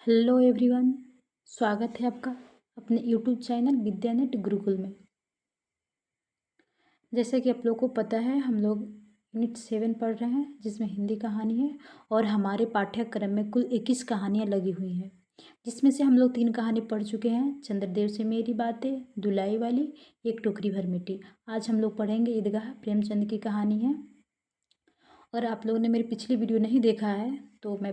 Hello everyone. स्वागत है आपका अपने यूट्यूब चैनल विद्यानेट गुरुकुल में। जैसा कि आप लोग को पता है, हम लोग यूनिट 7 पढ़ रहे हैं जिसमें हिंदी कहानी है और हमारे पाठ्यक्रम में कुल 21 कहानियाँ लगी हुई हैं, जिसमें से हम लोग 3 कहानी पढ़ चुके हैं। चंद्रदेव से मेरी बातें, दुलाई वाली, एक टोकरी भर मिट्टी। आज हम लोग पढ़ेंगे ईदगाह प्रेमचंद की कहानी है। और आप लोगों ने मेरी पिछली वीडियो नहीं देखा है तो मैं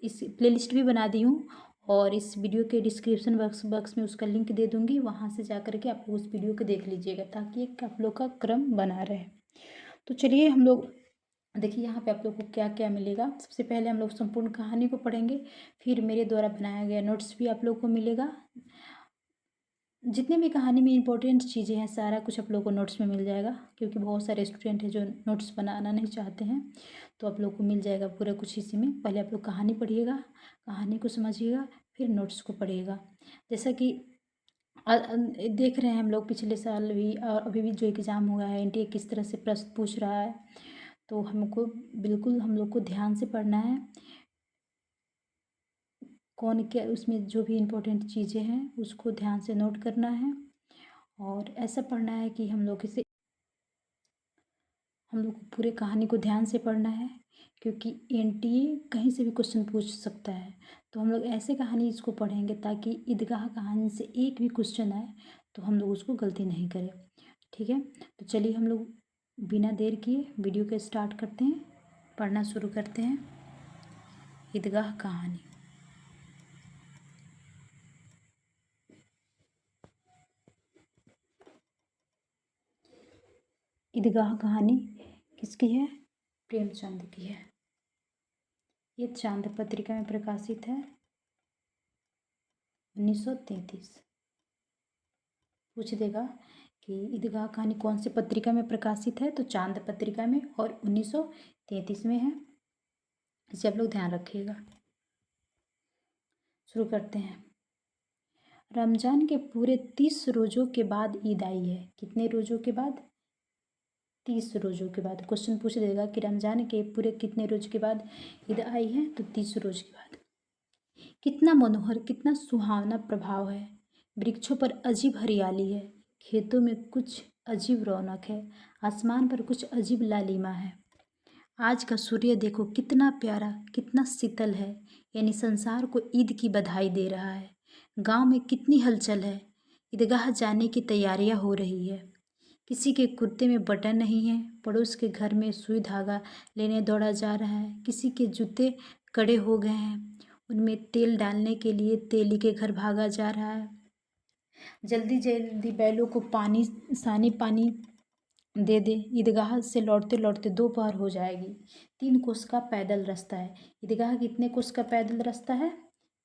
इस प्लेलिस्ट भी बना दी हूँ और इस वीडियो के डिस्क्रिप्शन बॉक्स में उसका लिंक दे दूँगी। वहाँ से जा कर के आप लोग उस वीडियो को देख लीजिएगा ताकि एक आप लोग का क्रम बना रहे। तो चलिए हम लोग देखिए यहाँ पे आप लोग को क्या क्या मिलेगा। सबसे पहले हम लोग संपूर्ण कहानी को पढ़ेंगे, फिर मेरे द्वारा बनाया गया नोट्स भी आप लोग को मिलेगा। जितने भी कहानी में इंपॉर्टेंट चीज़ें हैं सारा कुछ आप लोग को नोट्स में मिल जाएगा, क्योंकि बहुत सारे स्टूडेंट हैं जो नोट्स बनाना नहीं चाहते हैं, तो आप लोग को मिल जाएगा पूरा कुछ इसी में। पहले आप लोग कहानी पढ़िएगा, कहानी को समझिएगा, फिर नोट्स को पढ़िएगा। जैसा कि देख रहे हैं हम लोग पिछले साल भी और अभी भी जो एग्ज़ाम हुआ है एनटीए किस तरह से प्रश्न पूछ रहा है, तो हमको बिल्कुल हम लोग को ध्यान से पढ़ना है। कौन क्या उसमें जो भी इम्पोर्टेंट चीज़ें हैं उसको ध्यान से नोट करना है और ऐसा पढ़ना है कि हम लोग को पूरे कहानी को ध्यान से पढ़ना है, क्योंकि एनटीए कहीं से भी क्वेश्चन पूछ सकता है। तो हम लोग ऐसे कहानी इसको पढ़ेंगे ताकि ईदगाह कहानी से एक भी क्वेश्चन आए तो हम लोग उसको गलती नहीं करें। ठीक है, तो चलिए हम लोग बिना देर किए वीडियो को स्टार्ट करते हैं, पढ़ना शुरू करते हैं। ईदगाह कहानी। ईदगाह कहानी किसकी है? प्रेमचंद की है। ये चांद पत्रिका में प्रकाशित है 1933। पूछ देगा कि ईदगाह कहानी कौन सी पत्रिका में प्रकाशित है, तो चांद पत्रिका में और 1933 में है। इसे आप लोग ध्यान रखिएगा। शुरू करते हैं। रमज़ान के पूरे 30 रोज़ों के बाद ईद आई है। कितने रोज़ों के बाद? 30 रोज़ों के बाद। क्वेश्चन पूछ देगा कि रमज़ान के पूरे कितने रोज़ के बाद ईद आई है, तो 30 रोज़ के बाद। कितना मनोहर, कितना सुहावना प्रभाव है। वृक्षों पर अजीब हरियाली है, खेतों में कुछ अजीब रौनक है, आसमान पर कुछ अजीब लालिमा है। आज का सूर्य देखो कितना प्यारा, कितना शीतल है, यानी संसार को ईद की बधाई दे रहा है। गांव में कितनी हलचल है, ईदगाह जाने की तैयारियां हो रही है। किसी के कुर्ते में बटन नहीं है, पड़ोस के घर में सुई धागा लेने दौड़ा जा रहा है। किसी के जूते कड़े हो गए हैं, उनमें तेल डालने के लिए तेली के घर भागा जा रहा है। जल्दी जल्दी बैलों को पानी दे दे, ईदगाह से लौटते लौटते दोपहर हो जाएगी। 3 कोस का पैदल रास्ता है। ईदगाह कितने कोस का पैदल रास्ता है?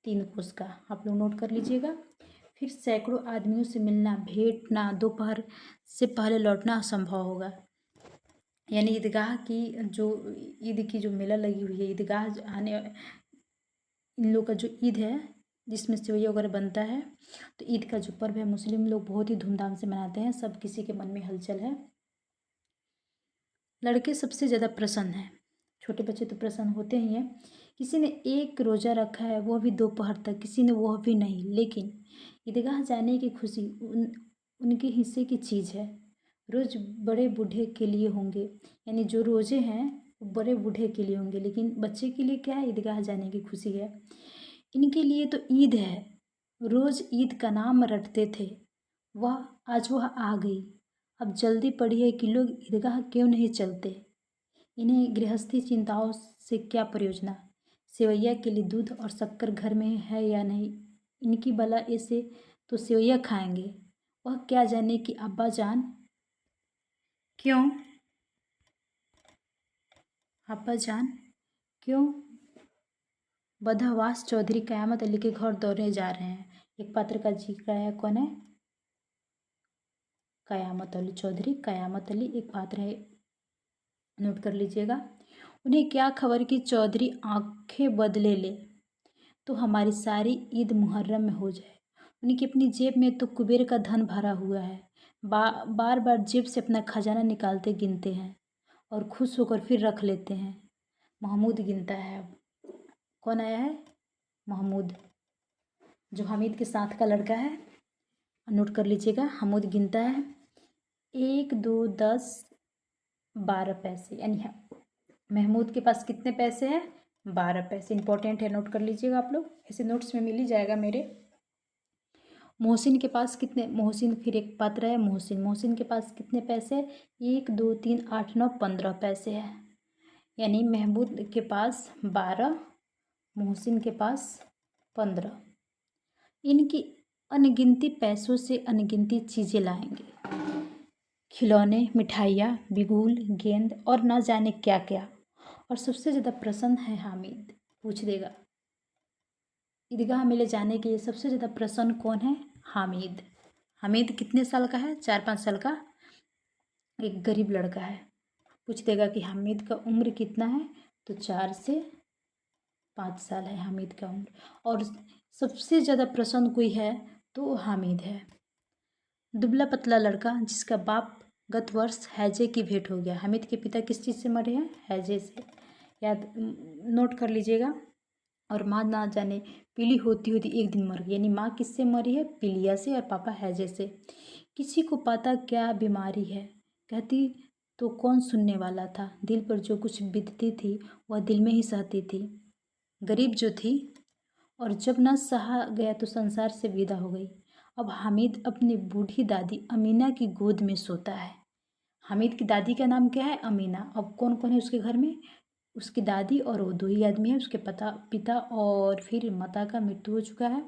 3 कोस का। आप लोग नोट कर लीजिएगा। फिर सैकड़ों आदमियों से मिलना, भेंटना, दोपहर से पहले लौटना असंभव होगा। यानी ईदगाह की जो ईद की जो मेला लगी हुई है, ईदगाह आने इन लोग का जो ईद है जिसमें सेवइया वगैरह बनता है, तो ईद का जो पर्व है मुस्लिम लोग बहुत ही धूमधाम से मनाते हैं। सब किसी के मन में हलचल है। लड़के सबसे ज़्यादा प्रसन्न हैं, छोटे बच्चे तो प्रसन्न होते ही हैं। किसी ने एक रोज़ा रखा है, वह भी दोपहर तक, किसी ने वह भी नहीं। लेकिन ईदगाह जाने की खुशी उनके हिस्से की चीज़ है। रोज़ बड़े बूढ़े के लिए होंगे, यानी जो रोज़े हैं वो बड़े बूढ़े के लिए होंगे, लेकिन बच्चे के लिए क्या है? ईदगाह जाने की खुशी है। इनके लिए तो ईद है। रोज़ ईद का नाम रटते थे, वह आ गई। अब जल्दी पढ़िए कि लोग ईदगाह क्यों नहीं चलते। इन्हें गृहस्थी चिंताओं से क्या प्रयोजना। सेवैया के लिए दूध और शक्कर घर में है या नहीं, इनकी भला ऐसे तो सेवैया खाएंगे। वह क्या जाने कि अब्बा जान क्यों अब्बा जान क्यों बदहवास चौधरी कयामत अली के घर दौड़ने जा रहे हैं। एक पात्र का जिक्र है, कौन है? कयामत अली चौधरी। कयामत अली एक पात्र है, नोट कर लीजिएगा। उन्हें क्या खबर कि चौधरी आंखें बदले ले तो हमारी सारी ईद मुहर्रम में हो जाए। उनकी अपनी जेब में तो कुबेर का धन भरा हुआ है। बार बार जेब से अपना खजाना निकालते गिनते हैं और खुश होकर फिर रख लेते हैं। महमूद गिनता है। अब कौन आया है? महमूद, जो हामिद के साथ का लड़का है। नोट कर लीजिएगा। हमूद गिनता है 1 2 10 12 पैसे, यानी महमूद के पास कितने पैसे हैं? 12 पैसे। इंपॉर्टेंट है, नोट कर लीजिएगा आप लोग, ऐसे नोट्स में मिल ही जाएगा मेरे। मोहसिन के पास कितने? मोहसिन, फिर एक पात्र है मोहसिन के पास कितने पैसे? 1 2 3 8 9 15 पैसे है, यानी महमूद के पास 12, मोहसिन के पास 15। इनकी अनगिनती पैसों से अनगिनती चीज़ें लाएंगे, खिलौने, मिठाइयाँ, बिगुल, गेंद और ना जाने क्या क्या। और सबसे ज़्यादा प्रसन्न है हामिद, पूछ देगा। ईदगाह में ले जाने के लिए सबसे ज़्यादा प्रसन्न कौन है? हामिद। हामिद कितने साल का है? 4-5 साल का एक गरीब लड़का है। पूछ देगा कि हामिद का उम्र कितना है? तो 4 से 5 साल है हामिद का उम्र। और सबसे ज़्यादा प्रसन्न कोई है तो हामिद है। दुबला पतला लड़का जिसका बाप गत वर्ष हैजे की भेंट हो गया। हामिद के पिता किस चीज़ से मरे हैं? हैजे से, याद नोट कर लीजिएगा। और माँ ना जाने पीली होती होती एक दिन मर गई, यानी माँ किससे मरी है? पीलिया से, और पापा हैजे से। किसी को पता क्या बीमारी है, कहती तो कौन सुनने वाला था। दिल पर जो कुछ बीतती थी वह दिल में ही सहती थी। गरीब जो थी, और जब न सहा गया तो संसार से विदा हो गई। अब हामिद अपनी बूढ़ी दादी अमीना की गोद में सोता है। हामिद की दादी का नाम क्या है? अमीना। अब कौन कौन है उसके घर में? उसकी दादी और वो 2 ही आदमी है। उसके पिता और फिर माता का मृत्यु हो चुका है,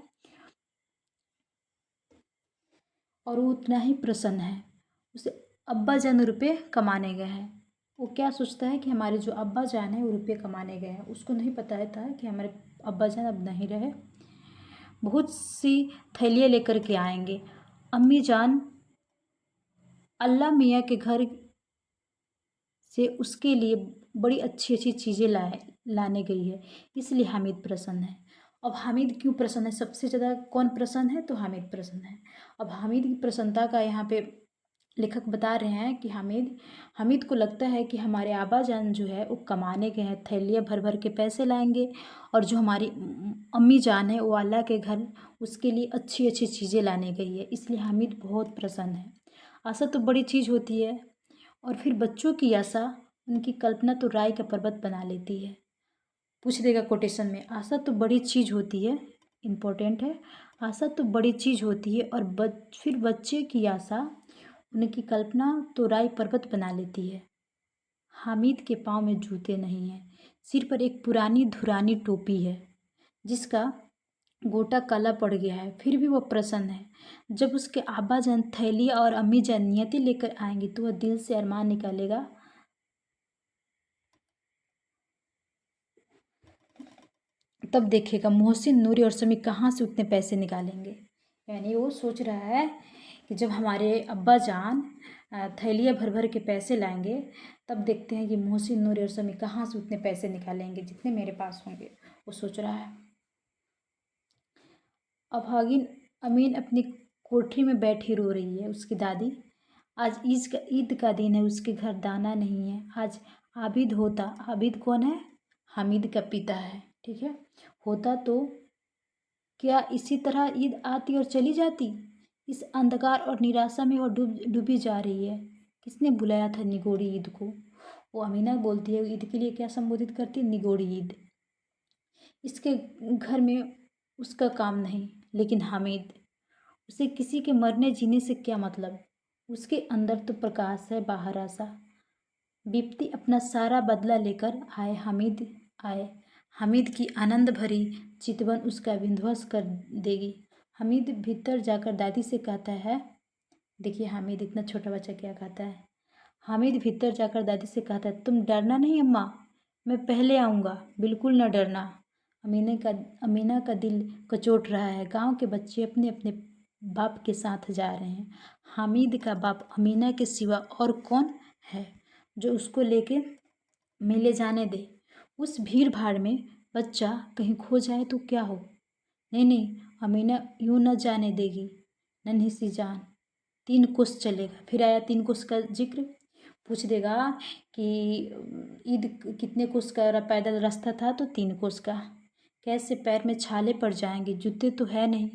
और वो उतना ही प्रसन्न है। उसे अब्बा जान रुपये कमाने गए हैं। वो क्या सोचता है कि हमारे जो अब्बा जान है वो रुपये कमाने गए हैं। उसको नहीं पता था कि हमारे अब्बा जान अब नहीं रहे। बहुत सी थैलियाँ लेकर के आएंगे। अम्मी जान अल्लाह मियाँ के घर से उसके लिए बड़ी अच्छी अच्छी चीज़ें लाने गई है, इसलिए हामिद प्रसन्न है। अब हामिद क्यों प्रसन्न है? सबसे ज़्यादा कौन प्रसन्न है? तो हामिद प्रसन्न है। अब हामिद की प्रसन्नता का यहाँ पे लेखक बता रहे हैं कि हामिद को लगता है कि हमारे आबा जान जो है वो कमाने गए हैं, थैलियाँ भर भर के पैसे लाएंगे, और जो हमारी अम्मी जान है वो अल्लाह के घर उसके लिए अच्छी अच्छी चीज़ें लाने गई है, इसलिए हामिद बहुत प्रसन्न है। आशा तो बड़ी चीज़ होती है, और फिर बच्चों की आशा, उनकी कल्पना तो राय का पर्वत बना लेती है। पूछ देगा कोटेशन में, आशा तो बड़ी चीज़ होती है। इम्पोर्टेंट है, आशा तो बड़ी चीज़ होती है, और फिर बच्चे की आशा, उनकी कल्पना तो राय पर्वत बना लेती है। हामिद के पाँव में जूते नहीं हैं, सिर पर एक पुरानी धुरानी टोपी है जिसका गोटा काला पड़ गया है, फिर भी वह प्रसन्न है। जब उसके आबा जान थैली और अम्मी जान नियति लेकर आएंगी तो वह दिल से अरमान निकालेगा, तब देखेगा मोहसिन, नूरी और समी कहाँ से उतने पैसे निकालेंगे। यानी वो सोच रहा है कि जब हमारे अब्बा जान थैलियाँ भर भर के पैसे लाएंगे, तब देखते हैं कि मोहसिन, नूरी और समी कहाँ से उतने पैसे निकालेंगे जितने मेरे पास होंगे, वो सोच रहा है। अभागिन अमीन अपनी कोठरी में बैठी रो रही है। उसकी दादी, आज ईद का दिन है, उसके घर दाना नहीं है। आज आबिद होता। आबिद कौन है? हामिद का पिता है, ठीक है। होता तो क्या इसी तरह ईद आती और चली जाती? इस अंधकार और निराशा में वह डूबी जा रही है। किसने बुलाया था निगोड़ी ईद को? वो अमीना बोलती है, ईद के लिए क्या संबोधित करती है? निगोड़ी ईद। इसके घर में उसका काम नहीं, लेकिन हामिद, उसे किसी के मरने जीने से क्या मतलब? उसके अंदर तो प्रकाश है, बाहर आशा। विपत्ति अपना सारा बदला लेकर आए। हामिद की आनंद भरी चितवन उसका विध्वंस कर देगी। हामिद भीतर जाकर दादी से कहता है, देखिए हामिद इतना छोटा बच्चा क्या कहता है। हामिद भीतर जाकर दादी से कहता है, तुम डरना नहीं अम्मा, मैं पहले आऊँगा, बिल्कुल न डरना। अमीना का दिल कचोट रहा है। गांव के बच्चे अपने अपने बाप के साथ जा रहे हैं। हामिद का बाप अमीना के सिवा और कौन है जो उसको लेके मेले जाने दे? उस भीड़ भाड़ में बच्चा कहीं खो जाए तो क्या हो? नहीं नहीं, अमीना यूं न जाने देगी। नन्ही सी जान 3 कोस चलेगा। फिर आया 3 कोस का जिक्र। पूछ देगा कि ईद कितने कोस का पैदल रास्ता था? तो 3 कोस का। कैसे पैर में छाले पड़ जाएंगे, जूते तो है नहीं।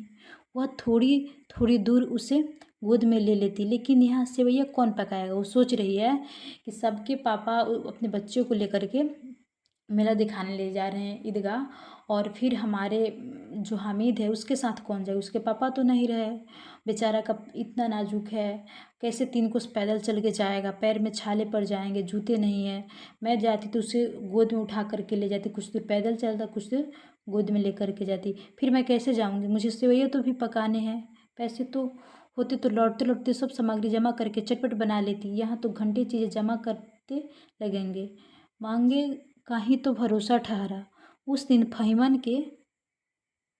वह थोड़ी थोड़ी दूर उसे गोद में ले लेती, लेकिन यहाँ सेवैया कौन पकाएगा। वो सोच रही है कि सबके पापा अपने बच्चों को लेकर के मेला दिखाने ले जा रहे हैं ईदगाह, और फिर हमारे जो हामिद है उसके साथ कौन जाए, उसके पापा तो नहीं रहे, बेचारा का इतना नाजुक है, कैसे 3 कोस पैदल चल के जाएगा, पैर में छाले पड़ जाएंगे, जूते नहीं है। मैं जाती तो उसे गोद में उठा करके ले जाती, कुछ दूर पैदल चलता, कुछ दूर गोद में लेकर के जाती, फिर मैं कैसे जाऊँगी। मुझे सेवैया तो भी पकाने हैं, पैसे तो होते तो लौटते लौटते सब सामग्री जमा करके चटपट बना लेती। यहाँ तो घंटे चीज़ें जमा करते लगेंगे। मांगे का ही तो भरोसा ठहरा। उस दिन फहीमन के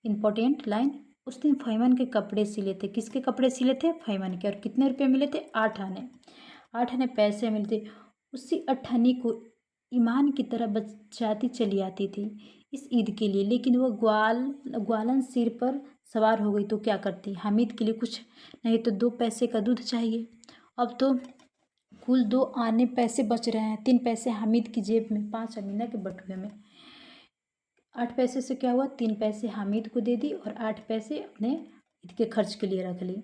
इम्पोर्टेंट लाइन, उस दिन फहीमन के कपड़े सिले थे। किसके कपड़े सिले थे? फहीमन के। और कितने रुपए मिले थे? 8 आने। 8 आने पैसे मिलते। उसी 8 आने को ईमान की तरह बचाती चली आती थी इस ईद के लिए, लेकिन वह ग्वालन सिर पर सवार हो गई तो क्या करती। हामिद के लिए कुछ नहीं तो 2 पैसे का दूध चाहिए। अब तो कुल 2 आने पैसे बच रहे हैं, 3 पैसे हामिद की जेब में, 5 अमीना के बटुए में। 8 पैसे से क्या हुआ, 3 पैसे हामिद को दे दी और 8 पैसे अपने ईद के खर्च के लिए रख ली।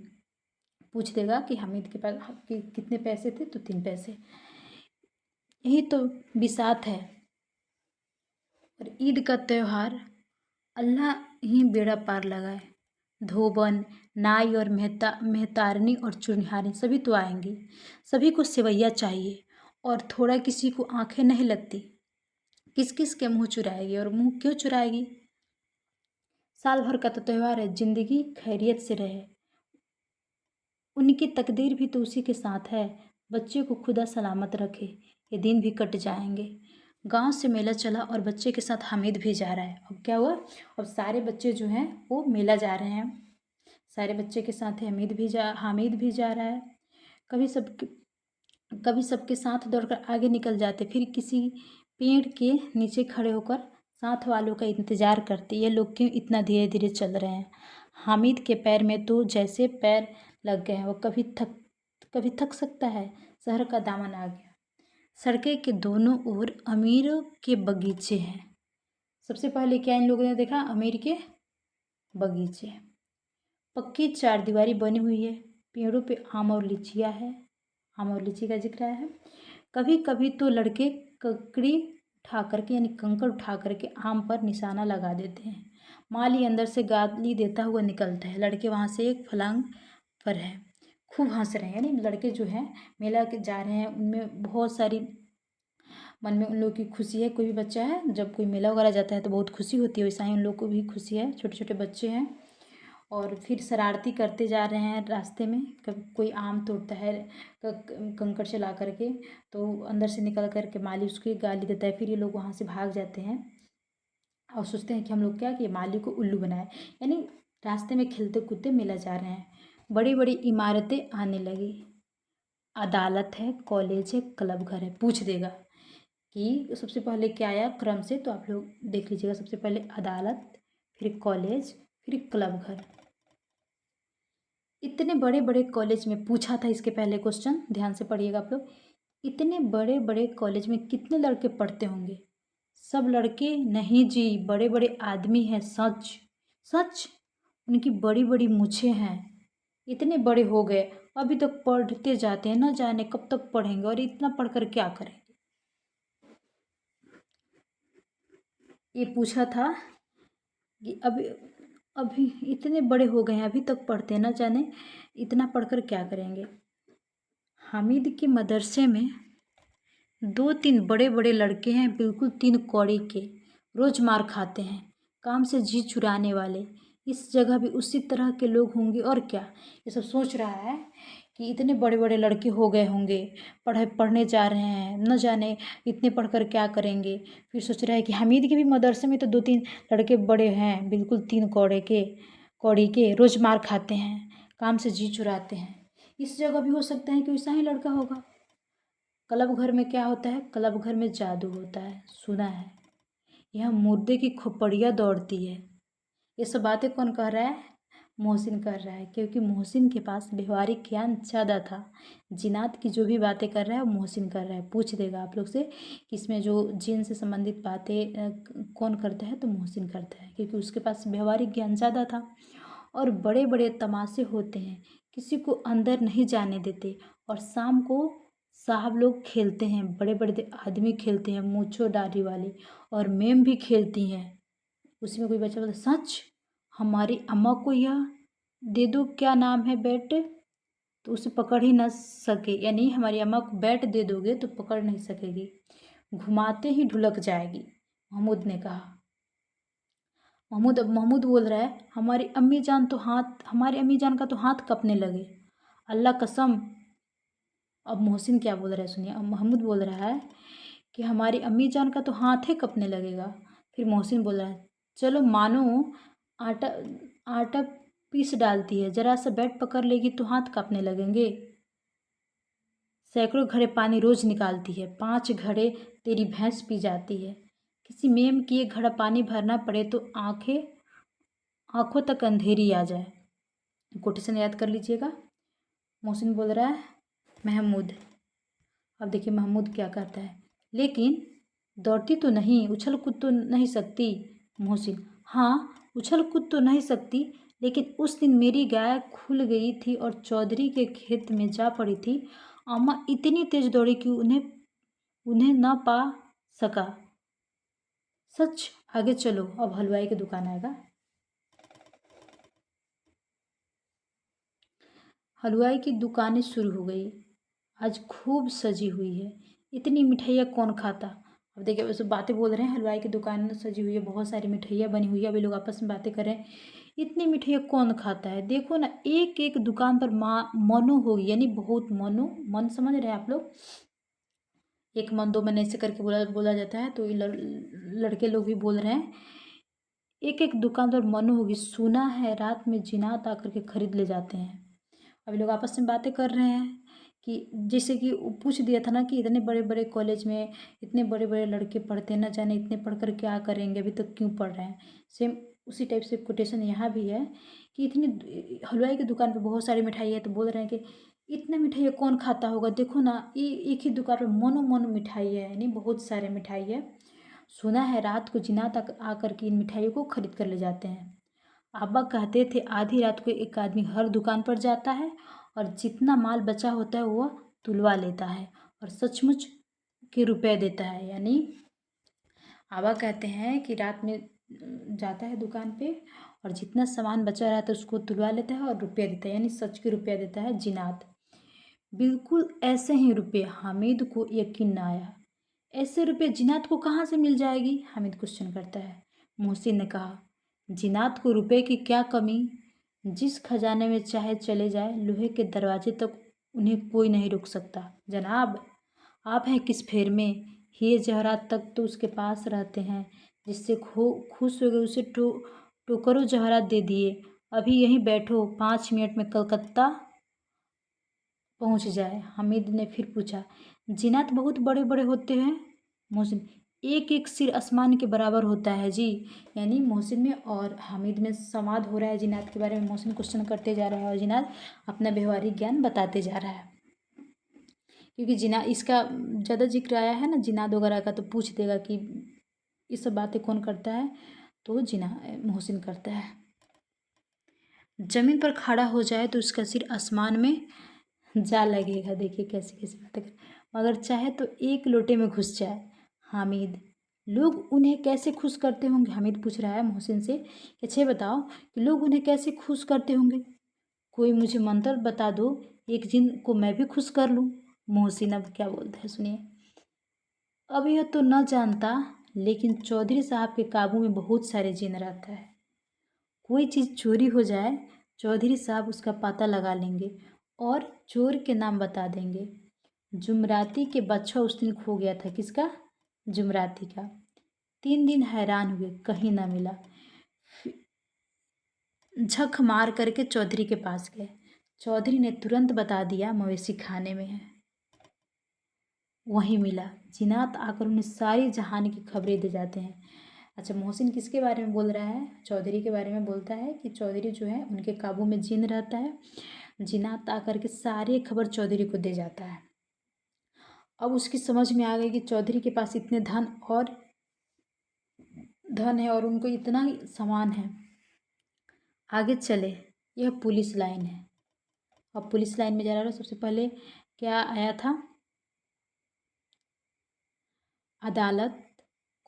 पूछ देगा कि हामिद के पास कितने पैसे थे, तो 3 पैसे। यही तो बिसात है। और ईद का त्यौहार अल्लाह ही बेड़ा पार लगाए। धोबन, नाई और मेहतारनी और चुनहारी सभी तो आएंगी। सभी को सेवैया चाहिए, और थोड़ा किसी को आंखें नहीं लगती। किस किस के मुंह चुराएगी, और मुंह क्यों चुराएगी। साल भर का तो त्यौहार है, जिंदगी खैरियत से रहे। उनकी तकदीर भी तो उसी के साथ है। बच्चे को खुदा सलामत रखे, ये दिन भी कट जाएंगे। गांव से मेला चला और बच्चे के साथ हामिद भी जा रहा है। अब क्या हुआ, अब सारे बच्चे जो हैं वो मेला जा रहे हैं। सारे बच्चे के साथ हामिद भी जा रहा है। कभी सबके साथ दौड़कर आगे निकल जाते, फिर किसी पेड़ के नीचे खड़े होकर साथ वालों का इंतजार करते। ये लोग क्यों इतना धीरे धीरे चल रहे हैं। हामिद के पैर में तो जैसे पैर लग गए हैं। वो कभी थक सकता है। शहर का दामन आ गया। सड़कें के दोनों ओर अमीरों के बगीचे हैं। सबसे पहले क्या इन लोगों ने देखा, अमीर के बगीचे। पक्की 4 दीवारी बनी हुई है। पेड़ों पे आम और लीचियाँ है। आम और लीची का जिक्र है। कभी कभी तो लड़के ककड़ी उठा करके यानी कंकड़ उठा करके आम पर निशाना लगा देते हैं। माली अंदर से गाली देता हुआ निकलता है। लड़के वहाँ से एक फलांग पर है, खूब हंस रहे हैं। यानी लड़के जो हैं मेला के जा रहे हैं, उनमें बहुत सारी मन में उन लोग की खुशी है। कोई भी बच्चा है जब कोई मेला वगैरह जाता है तो बहुत खुशी होती है, वैसा ही उन लोग को भी खुशी है। छोटे छोटे बच्चे हैं और फिर शरारती करते जा रहे हैं रास्ते में। कभी कोई आम तोड़ता है कंकड़ से ला करके, तो अंदर से निकल करके माली उसकी गाली देता है। फिर ये लोग वहाँ से भाग जाते हैं और सोचते हैं कि हम लोग क्या कि माली को उल्लू बनाए। यानी रास्ते में खेलते कूदते मेला जा रहे हैं। बड़ी बड़ी इमारतें आने लगी। अदालत है, कॉलेज है, क्लब घर है। पूछ देगा कि सबसे पहले क्या आया क्रम से, तो आप लोग देख लीजिएगा। सबसे पहले अदालत, फिर कॉलेज, फिर क्लब घर। इतने बड़े बड़े कॉलेज में पूछा था इसके पहले क्वेश्चन, ध्यान से पढ़िएगा आप लोग। इतने बड़े बड़े कॉलेज में कितने लड़के पढ़ते होंगे। सब लड़के नहीं जी, बड़े बड़े आदमी हैं। सच सच, उनकी बड़ी बड़ी मूछें हैं। इतने बड़े हो गए, अभी तक पढ़ते जाते हैं, न जाने कब तक पढ़ेंगे और इतना पढ़कर क्या करेंगे। ये पूछा था कि अभी इतने बड़े हो गए हैं, अभी तक पढ़ते हैं, न जाने इतना पढ़कर क्या करेंगे। हामिद के मदरसे में 2-3 बड़े बड़े लड़के हैं, बिल्कुल 3 कौड़ी के, रोज मार खाते हैं, काम से जी चुराने वाले। इस जगह भी उसी तरह के लोग होंगे और क्या। ये सब सोच रहा है कि इतने बड़े बड़े लड़के हो गए होंगे, पढ़ने जा रहे हैं, न जाने इतने पढ़कर क्या करेंगे। फिर सोच रहा है कि हामिद के भी मदरसे में तो 2-3 लड़के बड़े हैं, बिल्कुल 3 कौड़ी के, रोज मार खाते हैं, काम से जी चुराते हैं। इस जगह भी हो सकता है कि वैसा ही लड़का होगा। क्लब घर में क्या होता है, क्लब घर में जादू होता है, सुना है। यहाँ मुर्दे की खोपड़ियाँ दौड़ती है। ये सब बातें कौन कह रहा है, मोहसिन कर रहा है, क्योंकि मोहसिन के पास व्यवहारिक ज्ञान ज़्यादा था। जिनात की जो भी बातें कर रहा है वो मोहसिन कर रहा है। पूछ देगा आप लोग से कि इसमें जो जिन से संबंधित बातें कौन करता है, तो मोहसिन करता है, क्योंकि उसके पास व्यवहारिक ज्ञान ज़्यादा था। और बड़े बड़े तमाशे होते हैं, किसी को अंदर नहीं जाने देते। और शाम को साहब लोग खेलते हैं, बड़े बड़े आदमी खेलते हैं, मूंछों दाढ़ी वाले, और मैम भी खेलती हैं। उसमें कोई बच्चा बोलता, सच? हमारी अम्मा को यह दे दो, क्या नाम है, बैट? तो उसे पकड़ ही ना सके, यानी हमारी अम्मा को बैट दे दोगे तो पकड़ नहीं सकेगी, घुमाते ही ढुलक जाएगी, महमूद ने कहा। महमूद बोल रहा है, हमारी अम्मी जान का तो हाथ कँपने लगे, अल्लाह कसम। अब मोहसिन क्या बोल रहा है सुनिए। अब महमूद बोल रहा है कि हमारी अम्मी जान का तो हाथ ही कँपने लगेगा। फिर मोहसिन बोल रहा है, चलो मानो आटा आटा पीस डालती है, जरा सा बैट पकड़ लेगी तो हाथ कांपने लगेंगे। सैकड़ों घड़े पानी रोज निकालती है, 5 घड़े तेरी भैंस पी जाती है। किसी मेम की एक घड़ा पानी भरना पड़े तो आंखों तक अंधेरी आ जाए। कोटेशन याद कर लीजिएगा। मोहसिन बोल रहा है महमूद। अब देखिए महमूद क्या कहता है, लेकिन दौड़ती तो नहीं, उछल कूद तो नहीं सकती। मोहसिन, हाँ उछल कूद तो नहीं सकती, लेकिन उस दिन मेरी गाय खुल गई थी और चौधरी के खेत में जा पड़ी थी। अम्मा इतनी तेज दौड़ी कि उन्हें ना पा सका। सच? आगे चलो, अब हलवाई की दुकान आएगा। हलवाई की दुकानें शुरू हो गई, आज खूब सजी हुई है, इतनी मिठाइयाँ कौन खाता। अब देखिए वैसे बातें बोल रहे हैं, हलवाई की दुकान सजी हुई है, बहुत सारी मिठाइयाँ बनी हुई है, अभी लोग आपस में बातें कर रहे हैं, इतनी मिठाइयाँ कौन खाता है। देखो ना, एक एक दुकान पर मनो होगी, यानी बहुत मन समझ रहे हैं आप लोग। एक मन दो मन ऐसे करके बोला जाता है, तो ये लड़के लोग भी बोल रहे हैं, एक एक दुकान पर मनो होगी, सुना है रात में जिनात आकर के खरीद ले जाते हैं। अभी लोग आपस में बातें कर रहे हैं कि जैसे कि पूछ दिया था ना कि इतने बड़े बड़े कॉलेज में इतने बड़े बड़े लड़के पढ़ते हैं, ना जाने इतने पढ़ कर क्या करेंगे, अभी तक क्यों पढ़ रहे हैं। सेम उसी टाइप से कोटेशन यहाँ भी है कि इतनी हलवाई की दुकान पे बहुत सारी मिठाई है, तो बोल रहे हैं कि इतना मिठाई कौन खाता होगा। देखो ना, ये एक ही दुकान पर मोनो मोनो मिठाई है, यानी बहुत सारे मिठाई है। सुना है रात को जिन्नात आकर के इन मिठाइयों को खरीद कर ले जाते हैं। अब्बा कहते थे आधी रात को एक आदमी हर दुकान पर जाता है और जितना माल बचा होता है वह तुलवा लेता है और सचमुच के रुपए देता है। यानी अब्बा कहते हैं कि रात में जाता है दुकान पे और जितना सामान बचा रहता है उसको तुलवा लेता है और रुपया देता है, यानी सच के रुपया देता है जिनात। बिल्कुल ऐसे ही रुपये। हामिद को यकीन न आया। ऐसे रुपये जिनात को कहाँ से मिल जाएगी? हामिद क्वेश्चन करता है। मोहसिन ने कहा, जिनात को रुपए की क्या कमी, जिस खजाने में चाहे चले जाए, लोहे के दरवाजे तक उन्हें कोई नहीं रोक सकता। जनाब, आप हैं किस फेर में? हीरे जवाहरात तक तो उसके पास रहते हैं, जिससे खुश हो गए उसे टोकरों जवाहरात दे दिए। अभी यहीं बैठो, 5 मिनट में कलकत्ता पहुंच जाए। हामिद ने फिर पूछा, जिनात बहुत बड़े बड़े होते हैं? मोहसिन, एक एक सिर आसमान के बराबर होता है जी। यानी मोहसिन में और हामिद में संवाद हो रहा है जिनात के बारे में। मोहसिन क्वेश्चन करते जा रहा है और जिनात अपना व्यवहारिक ज्ञान बताते जा रहा है, क्योंकि इसका ज़्यादा जिक्र आया है ना जिनात वगैरह का, तो पूछ देगा कि ये सब बातें कौन करता है, तो मोहसिन करता है। जमीन पर खड़ा हो जाए तो उसका सिर आसमान में जा लगेगा। देखिए कैसे कैसे बातें कर, मगर चाहे तो एक लोटे में घुस जाए। हामिद, लोग उन्हें कैसे खुश करते होंगे? हामिद पूछ रहा है मोहसिन से कि अच्छे बताओ कि लोग उन्हें कैसे खुश करते होंगे, कोई मुझे मंत्र बता दो, एक जिन को मैं भी खुश कर लूँ। मोहसिन अब क्या बोलता है सुनिए। अब यह तो न जानता, लेकिन चौधरी साहब के काबू में बहुत सारे जिन रहता है। कोई चीज़ चोरी हो जाए, चौधरी साहब उसका पता लगा लेंगे और चोर के नाम बता देंगे। जुमराती के बच्चा उस दिन खो गया था। किसका? जुमराती का। 3 दिन हैरान हुए, कहीं ना मिला। झक मार करके चौधरी के पास गए। चौधरी ने तुरंत बता दिया मवेशी खाने में है। वहीं मिला। जिनात आकर उन्हें सारी जहान की खबरें दे जाते हैं। अच्छा, मोहसिन किसके बारे में बोल रहा है? चौधरी के बारे में बोलता है कि चौधरी जो है उनके काबू में जिन रहता है। जिन्नात आकर के सारी खबर चौधरी को दे जाता है। अब उसकी समझ में आ गई कि चौधरी के पास इतने धन है और उनको इतना ही सामान है। आगे चले, यह पुलिस लाइन है। अब पुलिस लाइन में जा रहा है। सबसे पहले क्या आया था? अदालत,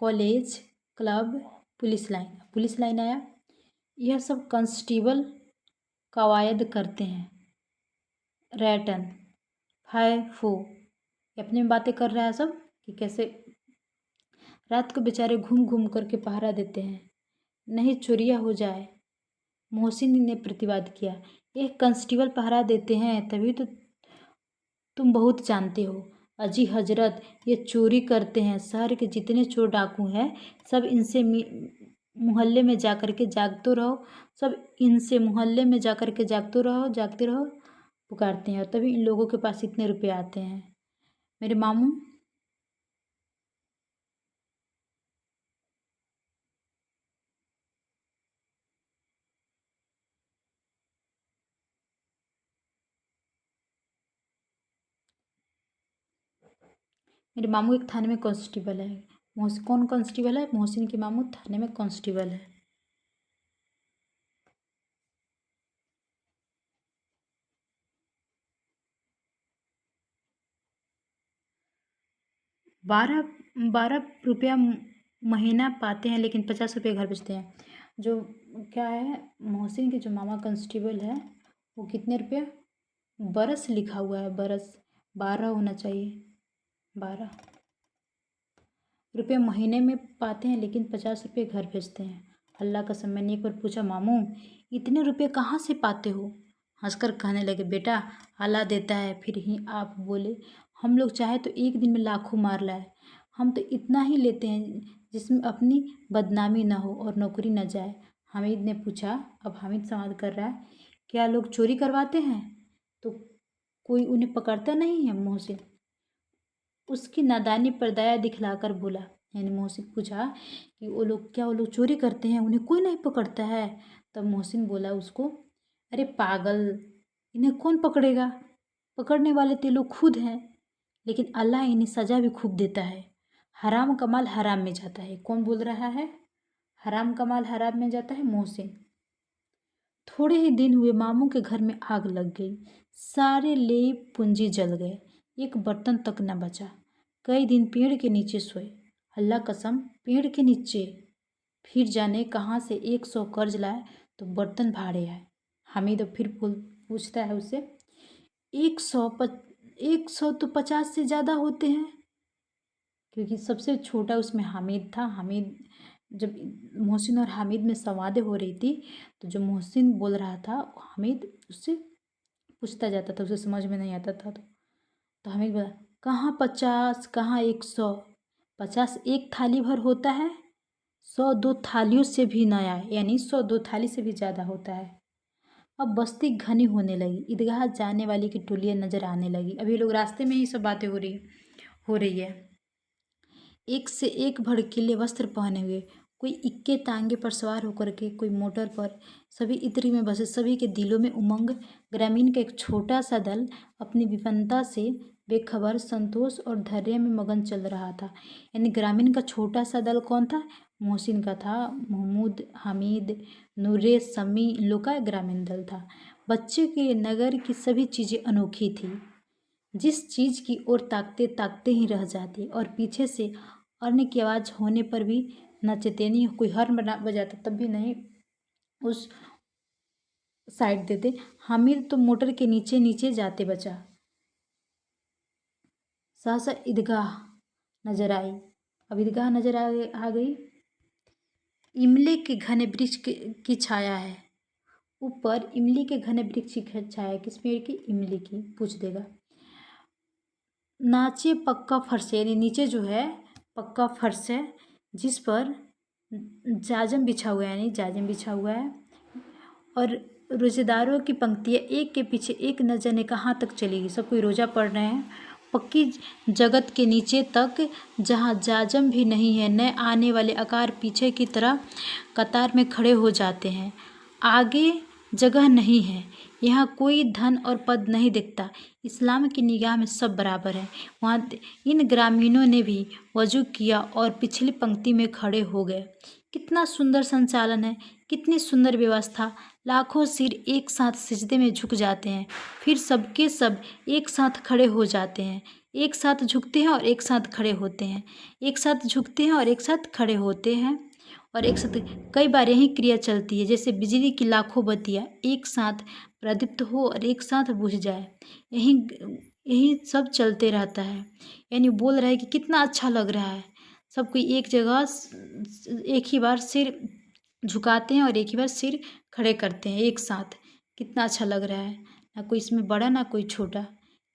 college, club, police line. Police line आया। यह सब कांस्टेबल कवायद करते हैं। रैटन, हाय फो, अपने में बातें कर रहा है सब कि कैसे रात को बेचारे घूम घूम करके पहरा देते हैं, नहीं चोरियां हो जाए। मोहसिन ने प्रतिवाद किया, एक कांस्टेबल पहरा देते हैं तभी तो तुम बहुत जानते हो। अजी हजरत, ये चोरी करते हैं। शहर के जितने चोर डाकू हैं सब इनसे मोहल्ले में जा कर के जागते रहो। सब इनसे मोहल्ले में जा कर के जागते रहो पुकारते हैं और तभी इन लोगों के पास इतने रुपए आते हैं। मेरे मामू एक थाने में कांस्टेबल है। कौन कांस्टेबल है? मोहसिन के मामू थाने में कांस्टेबल है। 12 महीना पाते हैं लेकिन 50 रुपये घर भेजते हैं। जो क्या है, मोहसिन के जो मामा कांस्टेबल है वो कितने रुपये? बरस लिखा हुआ है, बरस 12 होना चाहिए। 12 रुपये महीने में पाते हैं लेकिन 50 रुपये घर भेजते हैं। अल्लाह कसम, मैंने एक बार पूछा, मामू इतने रुपये कहाँ से पाते हो? हंसकर कहने लगे, बेटा अल्लाह देता है। फिर ही आप बोले, हम लोग चाहे तो एक दिन में लाखों मार लाए, हम तो इतना ही लेते हैं जिसमें अपनी बदनामी ना हो और नौकरी न जाए। हामिद ने पूछा। अब हामिद सवाल कर रहा है, क्या लोग चोरी करवाते हैं तो कोई उन्हें पकड़ता नहीं है? मोहसिन उसकी नादानी पर दया दिखलाकर बोला। यानी मोहसिन पूछा कि वो लोग चोरी करते हैं, उन्हें कोई नहीं पकड़ता है? तब मोहसिन बोला उसको, अरे पागल, इन्हें कौन पकड़ेगा? पकड़ने वाले तो लोग खुद हैं, लेकिन अल्लाह इन्हें सज़ा भी खूब देता है। हराम का माल हराम में जाता है। कौन बोल रहा है? हराम का माल हराम में जाता है, मोहसिन। थोड़े ही दिन हुए मामू के घर में आग लग गई। सारे लेप पूंजी जल गए, एक बर्तन तक न बचा। कई दिन पेड़ के नीचे सोए। अल्लाह कसम, पेड़ के नीचे। फिर जाने कहाँ से 100 कर्ज लाए तो बर्तन भाड़े आए। हामिद अब फिर पूछता है उससे, 100 तो 50 से ज़्यादा होते हैं, क्योंकि सबसे छोटा उसमें हामिद था। हामिद, जब मोहसिन और हामिद में संवादें हो रही थी तो जो मोहसिन बोल रहा था हामिद उससे पूछता जाता था, उसे समझ में नहीं आता था। तो हामिद बोला, कहाँ 50, कहाँ 100? 50 एक थाली भर होता है, 100 2 थालियों से भी नया, यानी 100 2 थाली से भी ज़्यादा होता है। अब बस्ती घनी होने लगी। ईदगाह जाने वाली की टोलियाँ नजर आने लगी। अभी लोग रास्ते में ही सब बातें हो रही है। एक से एक भड़कीले वस्त्र पहने हुए, कोई इक्के तांगे पर सवार होकर के, कोई मोटर पर, सभी इतरी में बसे, सभी के दिलों में उमंग। ग्रामीण का एक छोटा सा दल अपनी विपन्नता से बेखबर, संतोष और धैर्य में मगन चल रहा था। यानी ग्रामीण का छोटा सा दल कौन था? मोहसिन का था। महमूद, हामिद, नूरे, समी, इन लोग का ग्रामीण दल था। बच्चे के नगर की सभी चीज़ें अनोखी थी। जिस चीज़ की ओर ताकते ताकते ही रह जाती, और पीछे से अन्य की आवाज़ होने पर भी न चेतेनी, कोई हॉर्न बजाता तब भी नहीं उस साइड देते। हामिद तो मोटर के नीचे नीचे जाते बचा। सहसा ईदगाह नजर आई। अब ईदगाह नजर आ गई। इमली के घने वृक्ष की छाया है ऊपर। इमली के घने वृक्ष की छाया, किस पेड़ की? इमली की। पूछ देगा। नाचे पक्का फर्श है, यानी नीचे जो है पक्का फर्श है जिस पर जाजम बिछा हुआ है, यानी जाजिम बिछा हुआ है। और रोजेदारों की पंक्तियाँ एक के पीछे एक, न जाने कहाँ तक चलेगी। सब कोई रोज़ा पढ़ रहे हैं पक्की जगत के नीचे तक, जहाँ जाजम भी नहीं है। नए आने वाले आकार पीछे की तरह कतार में खड़े हो जाते हैं। आगे जगह नहीं है। यहाँ कोई धन और पद नहीं दिखता। इस्लाम की निगाह में सब बराबर है। वहाँ इन ग्रामीणों ने भी वजू किया और पिछली पंक्ति में खड़े हो गए। कितना सुंदर संचालन है, कितनी सुंदर व्यवस्था। लाखों सिर एक साथ सिजदे में झुक जाते हैं, फिर सबके सब एक साथ खड़े हो जाते हैं। एक साथ झुकते हैं और एक साथ खड़े होते हैं, एक साथ झुकते हैं और एक साथ खड़े होते हैं, और एक साथ कई बार यही क्रिया चलती है, जैसे बिजली की लाखों बत्तियाँ एक साथ प्रदीप्त हो और एक साथ बुझ जाए। यही यही सब चलते रहता है। यानी बोल रहा है कि कितना अच्छा लग रहा है। सब कोई एक जगह एक ही बार सिर झुकाते हैं और एक ही बार सिर खड़े करते हैं एक साथ। कितना अच्छा लग रहा है। ना कोई इसमें बड़ा ना कोई छोटा।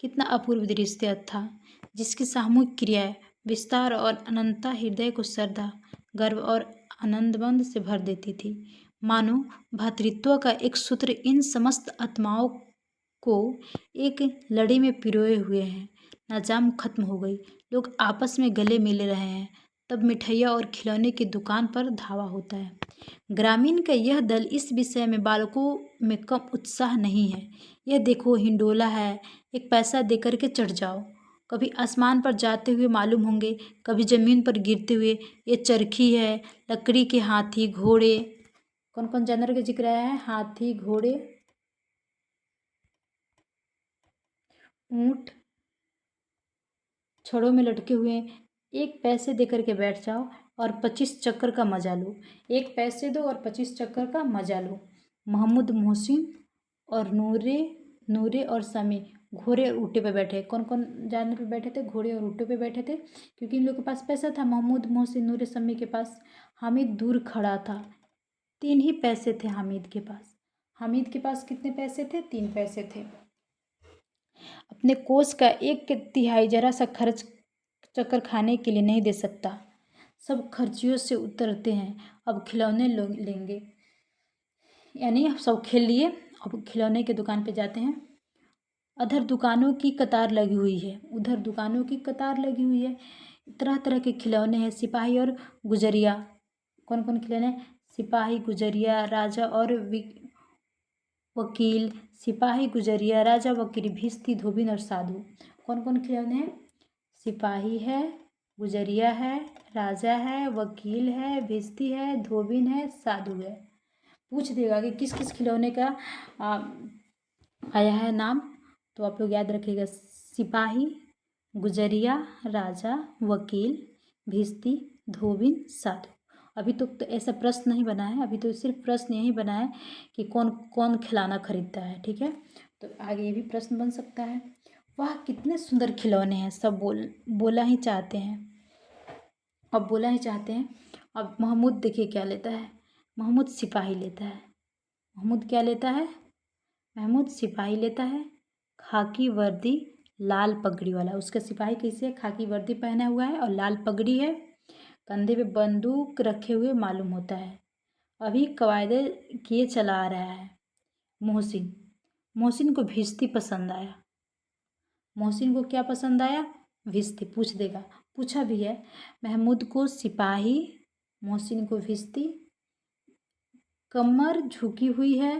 कितना अपूर्व दृश्य था, जिसकी सामूहिक क्रियाएं विस्तार और अनंतता हृदय को श्रद्धा, गर्व और आनंदमंद से भर देती थी। मानो भ्रातृत्व का एक सूत्र इन समस्त आत्माओं को एक लड़ी में पिरोए हुए हैं। नाजाम खत्म हो गई। लोग आपस में गले मिल रहे हैं। तब मिठाइयाँ और खिलौने की दुकान पर धावा होता है। ग्रामीण का यह दल इस विषय में बालकों में कम उत्साह नहीं है। यह देखो हिंडोला है, एक पैसा देकर के चढ़ जाओ। कभी आसमान पर जाते हुए मालूम होंगे, कभी जमीन पर गिरते हुए। ये चरखी है, लकड़ी के हाथी घोड़े। कौन कौन जानवर का जिक्र आया है? हाथी, घोड़े, ऊंट, छड़ों में लटके हुए। एक पैसे देकर के बैठ जाओ और 25 चक्कर का मजा लो। एक पैसे दो और 25 चक्कर का मजा लो। महमूद मोहसिन और नूरे और समी घोड़े और ऊँटे पे बैठे। कौन कौन जानवर पे बैठे थे? घोड़े और ऊँटे पे बैठे थे, क्योंकि इन लोगों के पास पैसा था। महमूद मोहसिन नूरे समी के पास। हामिद दूर खड़ा था। 3 ही पैसे थे हामिद के पास। हामिद के पास कितने पैसे थे? 3 पैसे थे। अपने कोष का 1/3 जरा सा खर्च चक्कर खाने के लिए नहीं दे सकता। सब खर्चियों से उतरते हैं। अब खिलौने लेंगे, यानी सब खेल लिए, अब खिलौने की दुकान पे जाते हैं। उधर दुकानों की कतार लगी हुई है, उधर दुकानों की कतार लगी हुई है। तरह तरह के खिलौने हैं। सिपाही और गुजरिया। कौन कौन खिलौने? सिपाही, गुजरिया, राजा और वकील। सिपाही, गुजरिया, राजा, वकील, भिस्ती, धोबिन और साधु। कौन कौन खिलौने हैं? सिपाही है, गुजरिया है, राजा है, वकील है, भिस्ती है, धोबिन है, साधु है। पूछ देगा कि किस किस खिलौने का आया है नाम, तो आप लोग याद रखिएगा। सिपाही, गुजरिया, राजा, वकील, भिस्ती, धोबिन, साधु। अभी तो ऐसा प्रश्न नहीं बना है, अभी तो सिर्फ प्रश्न यही बना है कि कौन कौन खिलौना खरीदता है। ठीक है, तो आगे ये भी प्रश्न बन सकता है। वाह कितने सुंदर खिलौने हैं। सब बोला ही चाहते हैं, अब बोला ही चाहते हैं। अब महमूद देखिए क्या लेता है। महमूद सिपाही लेता है। महमूद क्या लेता है? महमूद सिपाही लेता है। खाकी वर्दी, लाल पगड़ी वाला। उसका सिपाही कैसे है? खाकी वर्दी पहना हुआ है और लाल पगड़ी है, कंधे पे बंदूक रखे हुए मालूम होता है। अभी कवायदे किए चला आ रहा है। मोहसिन को भिस्ती पसंद आया। मोहसिन को क्या पसंद आया? भिस्ती। पूछ देगा, पूछा भी है। महमूद को सिपाही, मोहसिन को भिस्ती। कमर झुकी हुई है,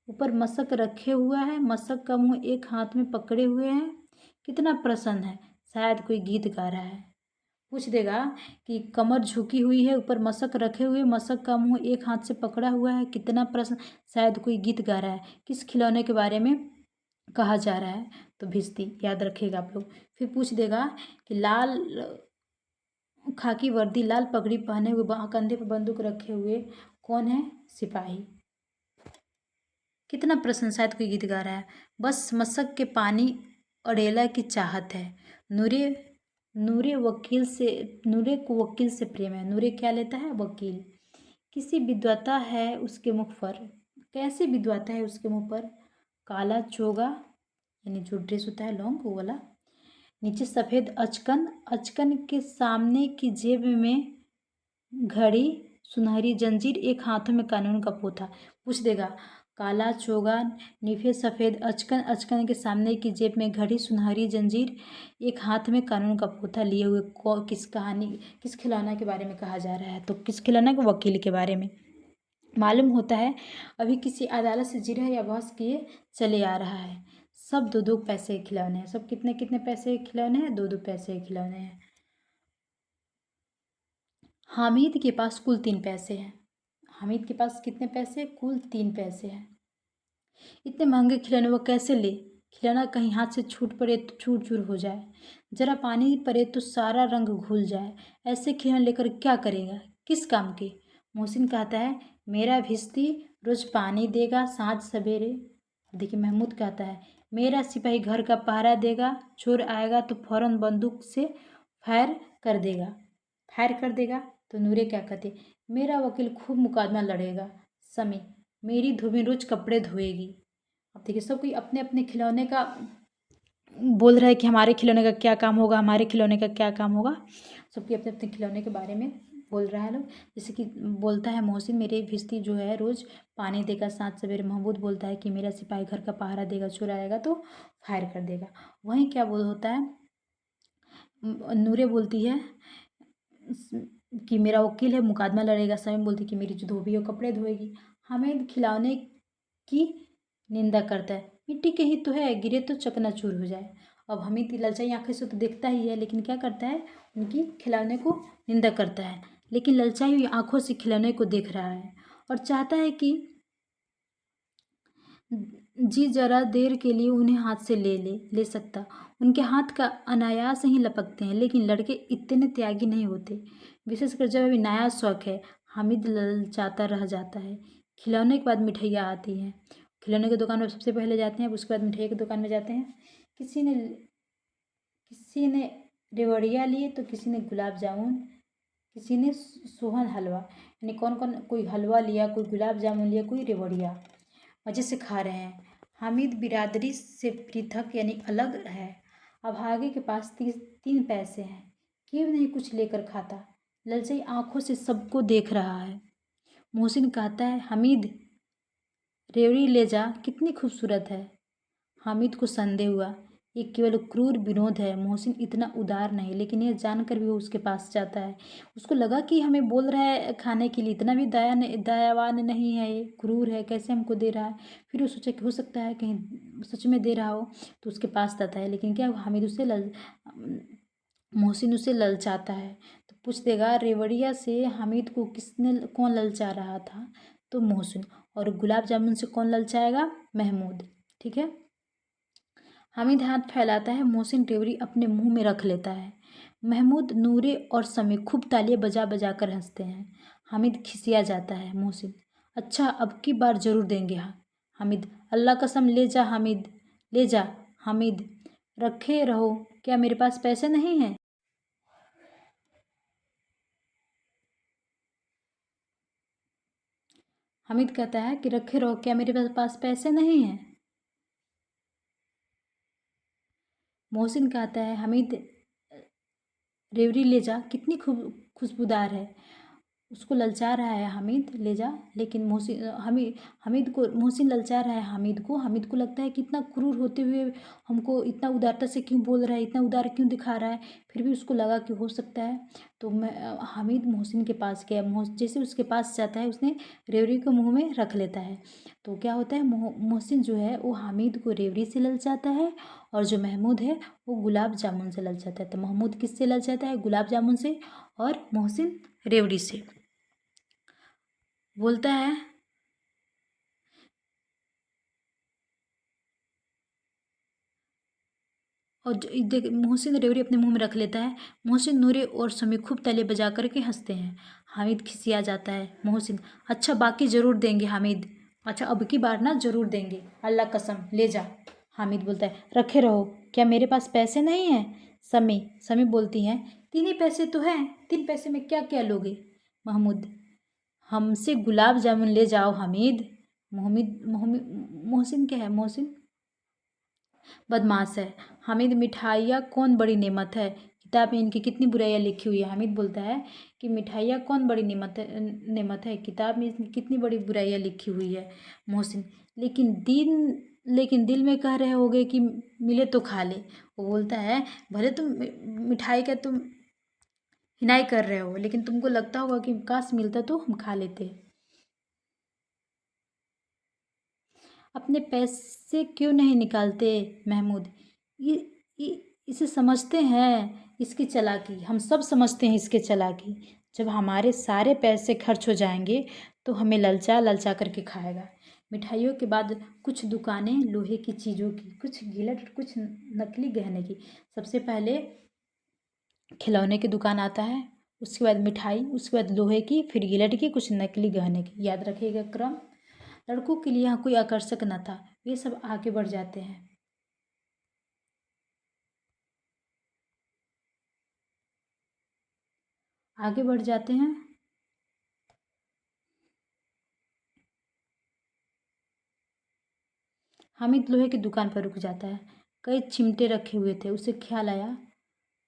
ऊपर मशक रखे हुआ है, मशक का मुंह एक हाथ में पकड़े हुए हैं। कितना प्रसन्न है, शायद कोई गीत गा रहा है। पूछ देगा कि कमर झुकी हुई है, ऊपर मशक रखे हुए, मशक का मुंह एक हाथ से पकड़ा हुआ है, कितना प्रसन्न, शायद कोई गीत गा रहा है। किस खिलौने के बारे में कहा जा रहा है? तो भिस्ती। याद रखिएगा आप लोग। फिर पूछ देगा कि लाल खाकी वर्दी, लाल पगड़ी पहने हुए, कंधे पर बंदूक रखे हुए कौन है? सिपाही। कितना प्रसन्न, शायद कोई गीत गा रहा है। बस मशक के पानी अड़ेला की चाहत है। नूरे को वकील से प्रेम है। नूरे क्या लेता है? वकील। किसी विद्वता है उसके मुख पर। कैसे विद्वता है उसके मुख पर? काला चोगा, यानी जो ड्रेस होता है लॉन्ग, वो वाला। नीचे सफ़ेद अचकन, अचकन के सामने की जेब में घड़ी, सुनहरी जंजीर, एक हाथों में कानून का पोथा। पूछ देगा काला चोगा निफे सफ़ेद, अचकन अचकन के सामने की जेब में घड़ी सुनहरी जंजीर, एक हाथ में कानून का पोथा लिए हुए। किस खिलौना के बारे में कहा जा रहा है? तो किस खिलौना के? वकील के बारे में। मालूम होता है अभी किसी अदालत से जिरह या बहस किए चले आ रहा है। सब 2-2 पैसे के खिलौने हैं। सब कितने कितने पैसे के खिलौने हैं? 2-2 पैसे के खिलौने हैं। हामिद के पास कुल 3 पैसे हैं। हामिद के पास कितने पैसे? कुल 3 पैसे हैं। इतने महंगे खिलौने वो कैसे ले? खिलौना कहीं हाथ से छूट पड़े तो चूर चूर हो जाए, जरा पानी पड़े तो सारा रंग घुल जाए। ऐसे खिलौने लेकर क्या करेगा? किस काम के? मोहसिन कहता है मेरा भिश्ती रोज पानी देगा साँझ सवेरे। देखिए महमूद कहता है मेरा सिपाही घर का पहरा देगा, चोर आएगा तो फौरन बंदूक से फायर कर देगा। फायर कर देगा। तो नूरे क्या कहते? मेरा वकील खूब मुकदमा लड़ेगा। समी मेरी धोबी रोज कपड़े धोएगी। अब देखिए सब कोई अपने अपने खिलौने का बोल रहा है कि हमारे खिलौने का क्या काम होगा, हमारे खिलौने का क्या काम होगा। सबके अपने अपने खिलौने के बारे में बोल रहा है लोग। जैसे कि बोलता है मोहसिन मेरे भिश्ती जो है रोज़ पानी देगा साँझ सवेरे। महमूद बोलता है कि मेरा सिपाही घर का पहरा देगा, चोर आएगा तो फायर कर देगा। वहीं क्या बोल होता है? नूरे बोलती है कि मेरा वकील है मुकदमा लड़ेगा। समी बोलती कि मेरी जो धोबी है वो कपड़े धोएगी। हामिद खिलौने की निंदा करता है मिट्टी के ही तो है, गिरे तो चकनाचूर हो जाए। अब हामिद ललचाई आंखें से तो देखता ही है, लेकिन क्या करता है? उनकी खिलौने को निंदा करता है, लेकिन ललचाई हुई आंखों से खिलौने को देख रहा है और चाहता है कि जी जरा देर के लिए उन्हें हाथ से ले सकता। उनके हाथ का अनायास ही लपकते हैं, लेकिन लड़के इतने त्यागी नहीं होते, विशेषकर जब अभी नया शौक है। हामिद ललचाता रह जाता है। खिलौने के बाद मिठाइयाँ आती हैं। खिलौने की दुकान में सबसे पहले जाते हैं, उसके बाद मिठाई की दुकान में जाते हैं। किसी ने रेवड़िया लिए तो किसी ने गुलाब जामुन, किसी ने सोहन हलवा। यानी कौन कौन, कोई हलवा लिया, कोई गुलाब जामुन लिया, कोई रेवड़िया। मज़े से खा रहे हैं। हामिद बिरादरी से पृथक यानी अलग है। अभागे के पास 3 पैसे हैं, क्यों नहीं कुछ लेकर खाता? ललचाई आंखों से सबको देख रहा है। मोहसिन कहता है हामिद रेवड़ी ले जा, कितनी खूबसूरत है। हामिद को संदेह हुआ ये केवल क्रूर विनोद है। मोहसिन इतना उदार नहीं, लेकिन यह जानकर भी वो उसके पास जाता है। उसको लगा कि हमें बोल रहा है खाने के लिए, इतना भी दयावान नहीं है, ये क्रूर है, कैसे हमको दे रहा है। फिर वो सोचा कि हो सकता है कहीं सच में दे रहा हो, तो उसके पास जाता है। लेकिन क्या मोहसिन उसे ललचाता है। तो पूछ देगा रेवड़िया से हामिद को कौन ललचा रहा था? तो मोहसिन। और गुलाब जामुन से कौन ललचाएगा? महमूद। ठीक है। हामिद हाथ फैलाता है, मोहसिन रेवड़ी अपने मुंह में रख लेता है। महमूद, नूरे और समी खूब तालियां बजा बजा कर हंसते हैं। हामिद खिसिया जाता है। मोहसिन अच्छा अब की बार जरूर देंगे। हाँ हामिद अल्लाह कसम ले जा हामिद, ले जा। हामिद रखे रहो, क्या मेरे पास पैसे नहीं हैं? हामिद कहता है कि रखे रहो, क्या मेरे पास पैसे नहीं हैं? मोहसिन कहता है हामिद रेवड़ी ले जा, कितनी खुशबूदार है। उसको ललचा रहा है हामिद ले जा, लेकिन मोहसिन ललचा रहा है हामिद को लगता है कि इतना क्रूर होते हुए हमको इतना उदारता से क्यों बोल रहा है, इतना उदार क्यों दिखा रहा है। फिर भी उसको लगा कि हो सकता है। तो हामिद मोहसिन के पास गया। जैसे उसके पास जाता है, उसने रेवड़ी को मुंह में रख लेता है। तो क्या होता है, मोहसिन जो है वो हामिद को रेवड़ी से ललचाता है, और जो महमूद है वो गुलाब जामुन से ललचाता है। तो महमूद किससे ललचाता है? गुलाब जामुन से, और मोहसिन रेवड़ी से। बोलता है और देख मोहसिन रेवड़ी अपने मुंह में रख लेता है। मोहसिन, नूरे और समी खूब ताली बजा करके हंसते हैं। हामिद खिसिया जाता है। मोहसिन अच्छा बाकी ज़रूर देंगे हामिद, अच्छा अब की बार ना ज़रूर देंगे, अल्लाह कसम ले जा। हामिद बोलता है रखे रहो, क्या मेरे पास पैसे नहीं हैं? समी बोलती हैं 3 ही पैसे तो हैं, 3 पैसे में क्या क्या लोगे? महमूद हमसे गुलाब जामुन ले जाओ हामिद। मोहसिन क्या है? मोहसिन बदमाश है। हामिद मिठाइयाँ कौन बड़ी नेमत है किताब में इनकी कितनी बुराइयाँ लिखी हुई है। हामिद बोलता है कि मिठाइयाँ कौन बड़ी नेमत है, किताब में इनकी कितनी बड़ी बुराइयाँ लिखी हुई है। मोहसिन लेकिन दिल में कह रहे होगे कि मिले तो खा ले। वो बोलता है भले तुम मिठाई का तुम हिनाई कर रहे हो, लेकिन तुमको लगता होगा कि काश मिलता तो हम खा लेते। अपने पैसे क्यों नहीं निकालते महमूद? इसे समझते हैं, इसकी चालाकी हम सब समझते हैं, इसके चालाकी। जब हमारे सारे पैसे खर्च हो जाएंगे तो हमें ललचा ललचा करके खाएगा। मिठाइयों के बाद कुछ दुकानें लोहे की चीज़ों की, कुछ गिलट, कुछ नकली गहने की। सबसे पहले खिलौने की दुकान आता है, उसके बाद मिठाई, उसके बाद लोहे की, फिर गिलट की, कुछ नकली गहने की। याद रखिएगा क्रम। लड़कों के लिए यहाँ कोई आकर्षक न था, वे सब आगे बढ़ जाते हैं। आगे बढ़ जाते हैं। हामिद लोहे की दुकान पर रुक जाता है। कई चिमटे रखे हुए थे। उसे ख्याल आया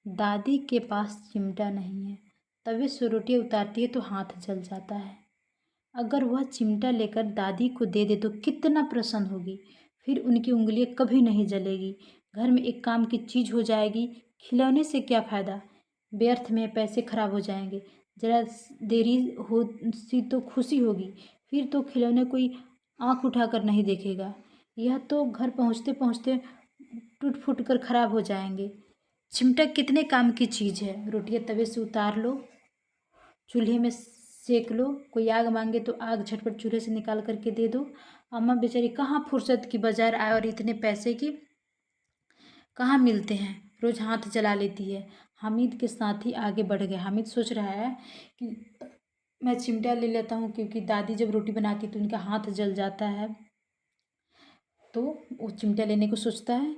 दादी के पास चिमटा नहीं है। तवे से रोटियाँ उतारती है तो हाथ जल जाता है। अगर वह चिमटा लेकर दादी को दे दे तो कितना प्रसन्न होगी। फिर उनकी उंगलियां कभी नहीं जलेगी। घर में एक काम की चीज़ हो जाएगी। खिलौने से क्या फ़ायदा, व्यर्थ में पैसे खराब हो जाएंगे। ज़रा देरी हो सी तो खुशी होगी, फिर तो खिलौने कोई आँख उठाकर नहीं देखेगा। यह तो घर पहुँचते पहुँचते टूट फूट कर खराब हो जाएंगे। चिमटा कितने काम की चीज़ है। रोटियां तवे से उतार लो, चूल्हे में सेक लो, कोई आग मांगे तो आग झटपट चूल्हे से निकाल करके दे दो। अम्मा बेचारी कहाँ फुर्सत की बाजार आए और इतने पैसे की कहाँ मिलते हैं, रोज हाथ जला लेती है। हामिद के साथ ही आगे बढ़ गया। हामिद सोच रहा है कि मैं चिमटा ले लेता हूँ, क्योंकि दादी जब रोटी बनाती तो उनका हाथ जल जाता है। तो वो चिमटा लेने को सोचता है।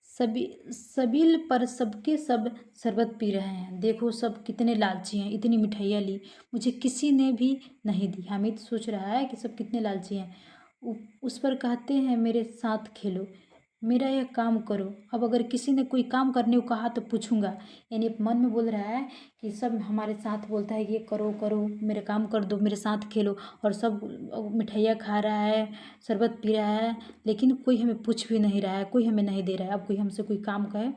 सबील पर सबके सब शरबत पी रहे हैं। देखो सब कितने लालची हैं, इतनी मिठाइयाँ ली, मुझे किसी ने भी नहीं दी। हामिद सोच रहा है कि सब कितने लालची हैं। उस पर कहते हैं मेरे साथ खेलो, मेरा यह काम करो। अब अगर किसी ने कोई काम करने को कहा तो पूछूंगा। यानी मन में बोल रहा है कि सब हमारे साथ बोलता है कि ये करो करो, मेरे काम कर दो, मेरे साथ खेलो, और सब मिठाइयाँ खा रहा है, शरबत पी रहा है, लेकिन कोई हमें पूछ भी नहीं रहा है, कोई हमें नहीं दे रहा है। अब कोई हमसे कोई काम कहे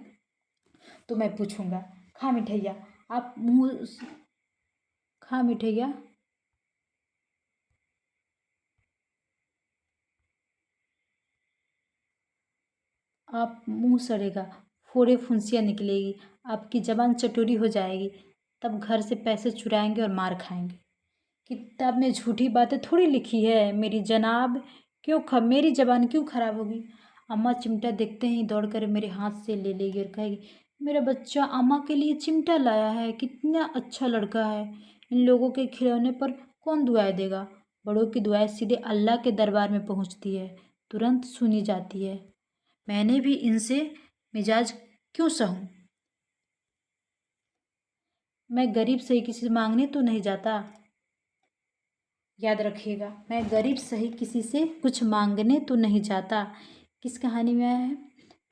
तो मैं पूछूंगा। खा मिठाइया, आप मुँह खा मिठाइया। आप मुँह सड़ेगा, फोड़े फुंसियाँ निकलेगी, आपकी जबान चटोरी हो जाएगी, तब घर से पैसे चुराएंगे और मार खाएंगे। किताब में झूठी बातें थोड़ी लिखी है मेरी जनाब, मेरी जबान क्यों खराब होगी। अम्मा चिमटा देखते ही दौड़कर मेरे हाथ से ले लेगी और कहेगी मेरा बच्चा अम्मा के लिए चिमटा लाया है, कितना अच्छा लड़का है। इन लोगों के खिलौने पर कौन दुआएं देगा। बड़ों की दुआएं सीधे अल्लाह के दरबार में पहुंचती है, तुरंत सुनी जाती है। मैंने भी इनसे मिजाज क्यों सहूं। मैं गरीब से किसी से मांगने तो नहीं जाता। याद रखिएगा, मैं गरीब सही किसी से कुछ मांगने तो नहीं जाता। किस कहानी में आया है,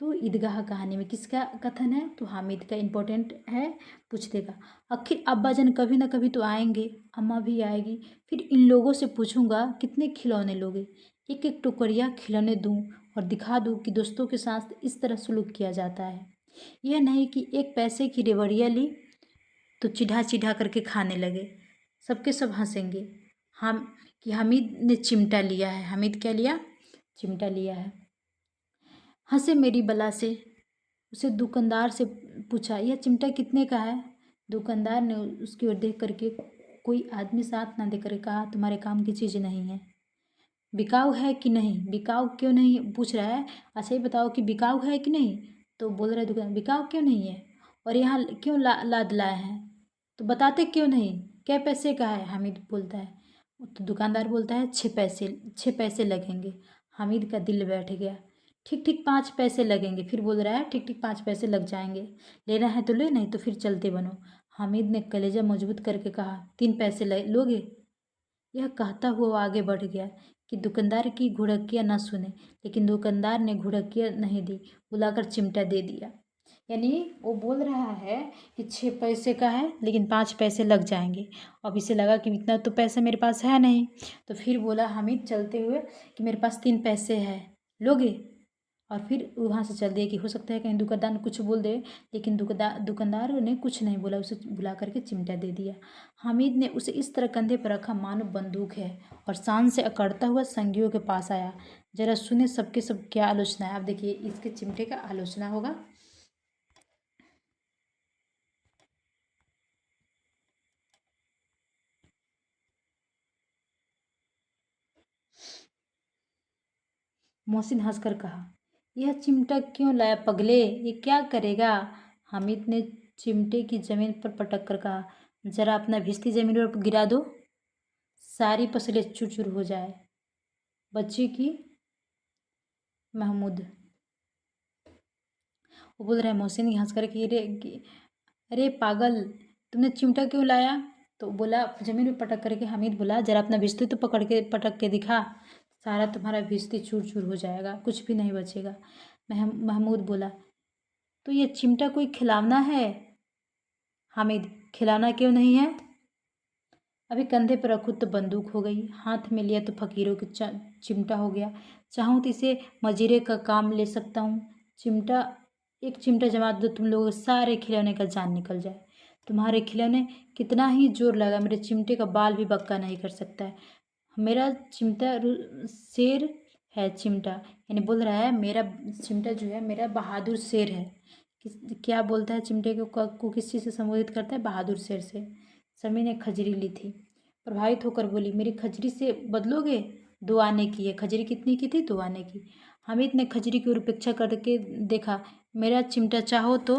तो ईदगाह कहानी में। किसका कथन है, तो हामिद का। इम्पोर्टेंट है, पूछ देगा। आखिर अब्बाजान कभी ना कभी तो आएंगे, अम्मा भी आएगी, फिर इन लोगों से पूछूंगा कितने खिलौने लोगे। एक एक टुकड़िया खिलौने दूं और दिखा दूं कि दोस्तों के साथ इस तरह सलूक किया जाता है। यह नहीं कि एक पैसे की रेवड़िया ली तो चिढ़ा चिढ़ा करके खाने लगे। सबके सब हंसेंगे हम कि हामिद ने चिमटा लिया है। हामिद क्या लिया, चिमटा लिया है। हंसे मेरी बला से। उसे दुकानदार से पूछा यह चिमटा कितने का है। दुकानदार ने उसकी ओर देख करके कोई आदमी साथ ना देकर कहा तुम्हारे काम की चीज़ नहीं है। बिकाऊ है कि नहीं, बिकाऊ क्यों नहीं पूछ रहा है। अच्छा ये बताओ कि बिकाऊ है कि नहीं। तो बोल रहा है दुकान बिकाऊ क्यों नहीं है, और यहाँ क्यों लाद लाए हैं, तो बताते क्यों नहीं, क्या पैसे का है। हामिद बोलता है, तो दुकानदार बोलता है 6 पैसे, 6 पैसे लगेंगे। हामिद का दिल बैठ गया। ठीक ठीक 5 पैसे लगेंगे। फिर बोल रहा है ठीक ठीक 5 पैसे लग जाएंगे, लेना है तो ले, नहीं तो फिर चलते बनो। हामिद ने कलेजा मजबूत करके कहा 3 पैसे लोगे। यह कहता हुआ आगे बढ़ गया कि दुकानदार की घुड़कियाँ न सुने, लेकिन दुकानदार ने घुड़कियाँ नहीं दी, बुलाकर चिमटा दे दिया। यानी वो बोल रहा है कि 6 पैसे का है लेकिन 5 पैसे लग जाएंगे। अब इसे लगा कि इतना तो पैसा मेरे पास है नहीं, तो फिर बोला हामिद चलते हुए कि मेरे पास 3 पैसे है, लोगे? और फिर वहाँ से चल दिए कि हो सकता है कहीं दुकानदार कुछ बोल दे, लेकिन दुकानदार ने कुछ नहीं बोला, उसे बुला करके चिमटा दे दिया। हामिद ने उसे इस तरह कंधे पर रखा मानो बंदूक है और शान से अकड़ता हुआ संगियों के पास आया। जरा सुने सबके सब क्या आलोचना है। अब देखिए इसके चिमटे का आलोचना होगा। मोहसिन हंसकर कहा, यह चिमटा क्यों लाया पगले, ये क्या करेगा? हामिद ने चिमटे की जमीन पर पटक कर कहा, जरा अपना भिश्ती जमीन पर गिरा दो, सारी पसलियाँ चूर चूर हो जाए। बच्चे की महमूद वो बोल रहे हैं मोहसिन हंस कर कि अरे पागल, तुमने चिमटा क्यों लाया? तो बोला जमीन में पटक करके हामिद बोला, जरा अपना भिश्ती तो पकड़ के पटक के दिखा, सारा तुम्हारा भिश्ती चूर चूर हो जाएगा, कुछ भी नहीं बचेगा। महमूद बोला, तो ये चिमटा कोई खिलौना है? हामिद, खिलौना क्यों नहीं है? अभी कंधे पर रखूँ तो बंदूक हो गई, हाथ में लिया तो फकीरों की चिमटा हो गया, चाहूँ तो इसे मजीरे का काम ले सकता हूँ। चिमटा एक चिमटा जमा दो, तुम लोगों के सारे खिलौने का जान निकल जाए। तुम्हारे खिलौने कितना ही जोर लगा, मेरे चिमटे का बाल भी बक्का नहीं कर सकता है। मेरा चिमटा शेर है, चिमटा यानी बोल रहा है मेरा चिमटा जो है मेरा बहादुर शेर है। क्या बोलता है चिमटे को किस चीज़ से संबोधित करता है? बहादुर शेर से। समी ने खजरी ली थी, प्रभावित होकर बोली, मेरी खजरी से बदलोगे? 2 आने की है। खजरी कितनी की थी? 2 आने की। हामिद ने खजरी की ओर उपेक्षा करके देखा, मेरा चिमटा चाहो तो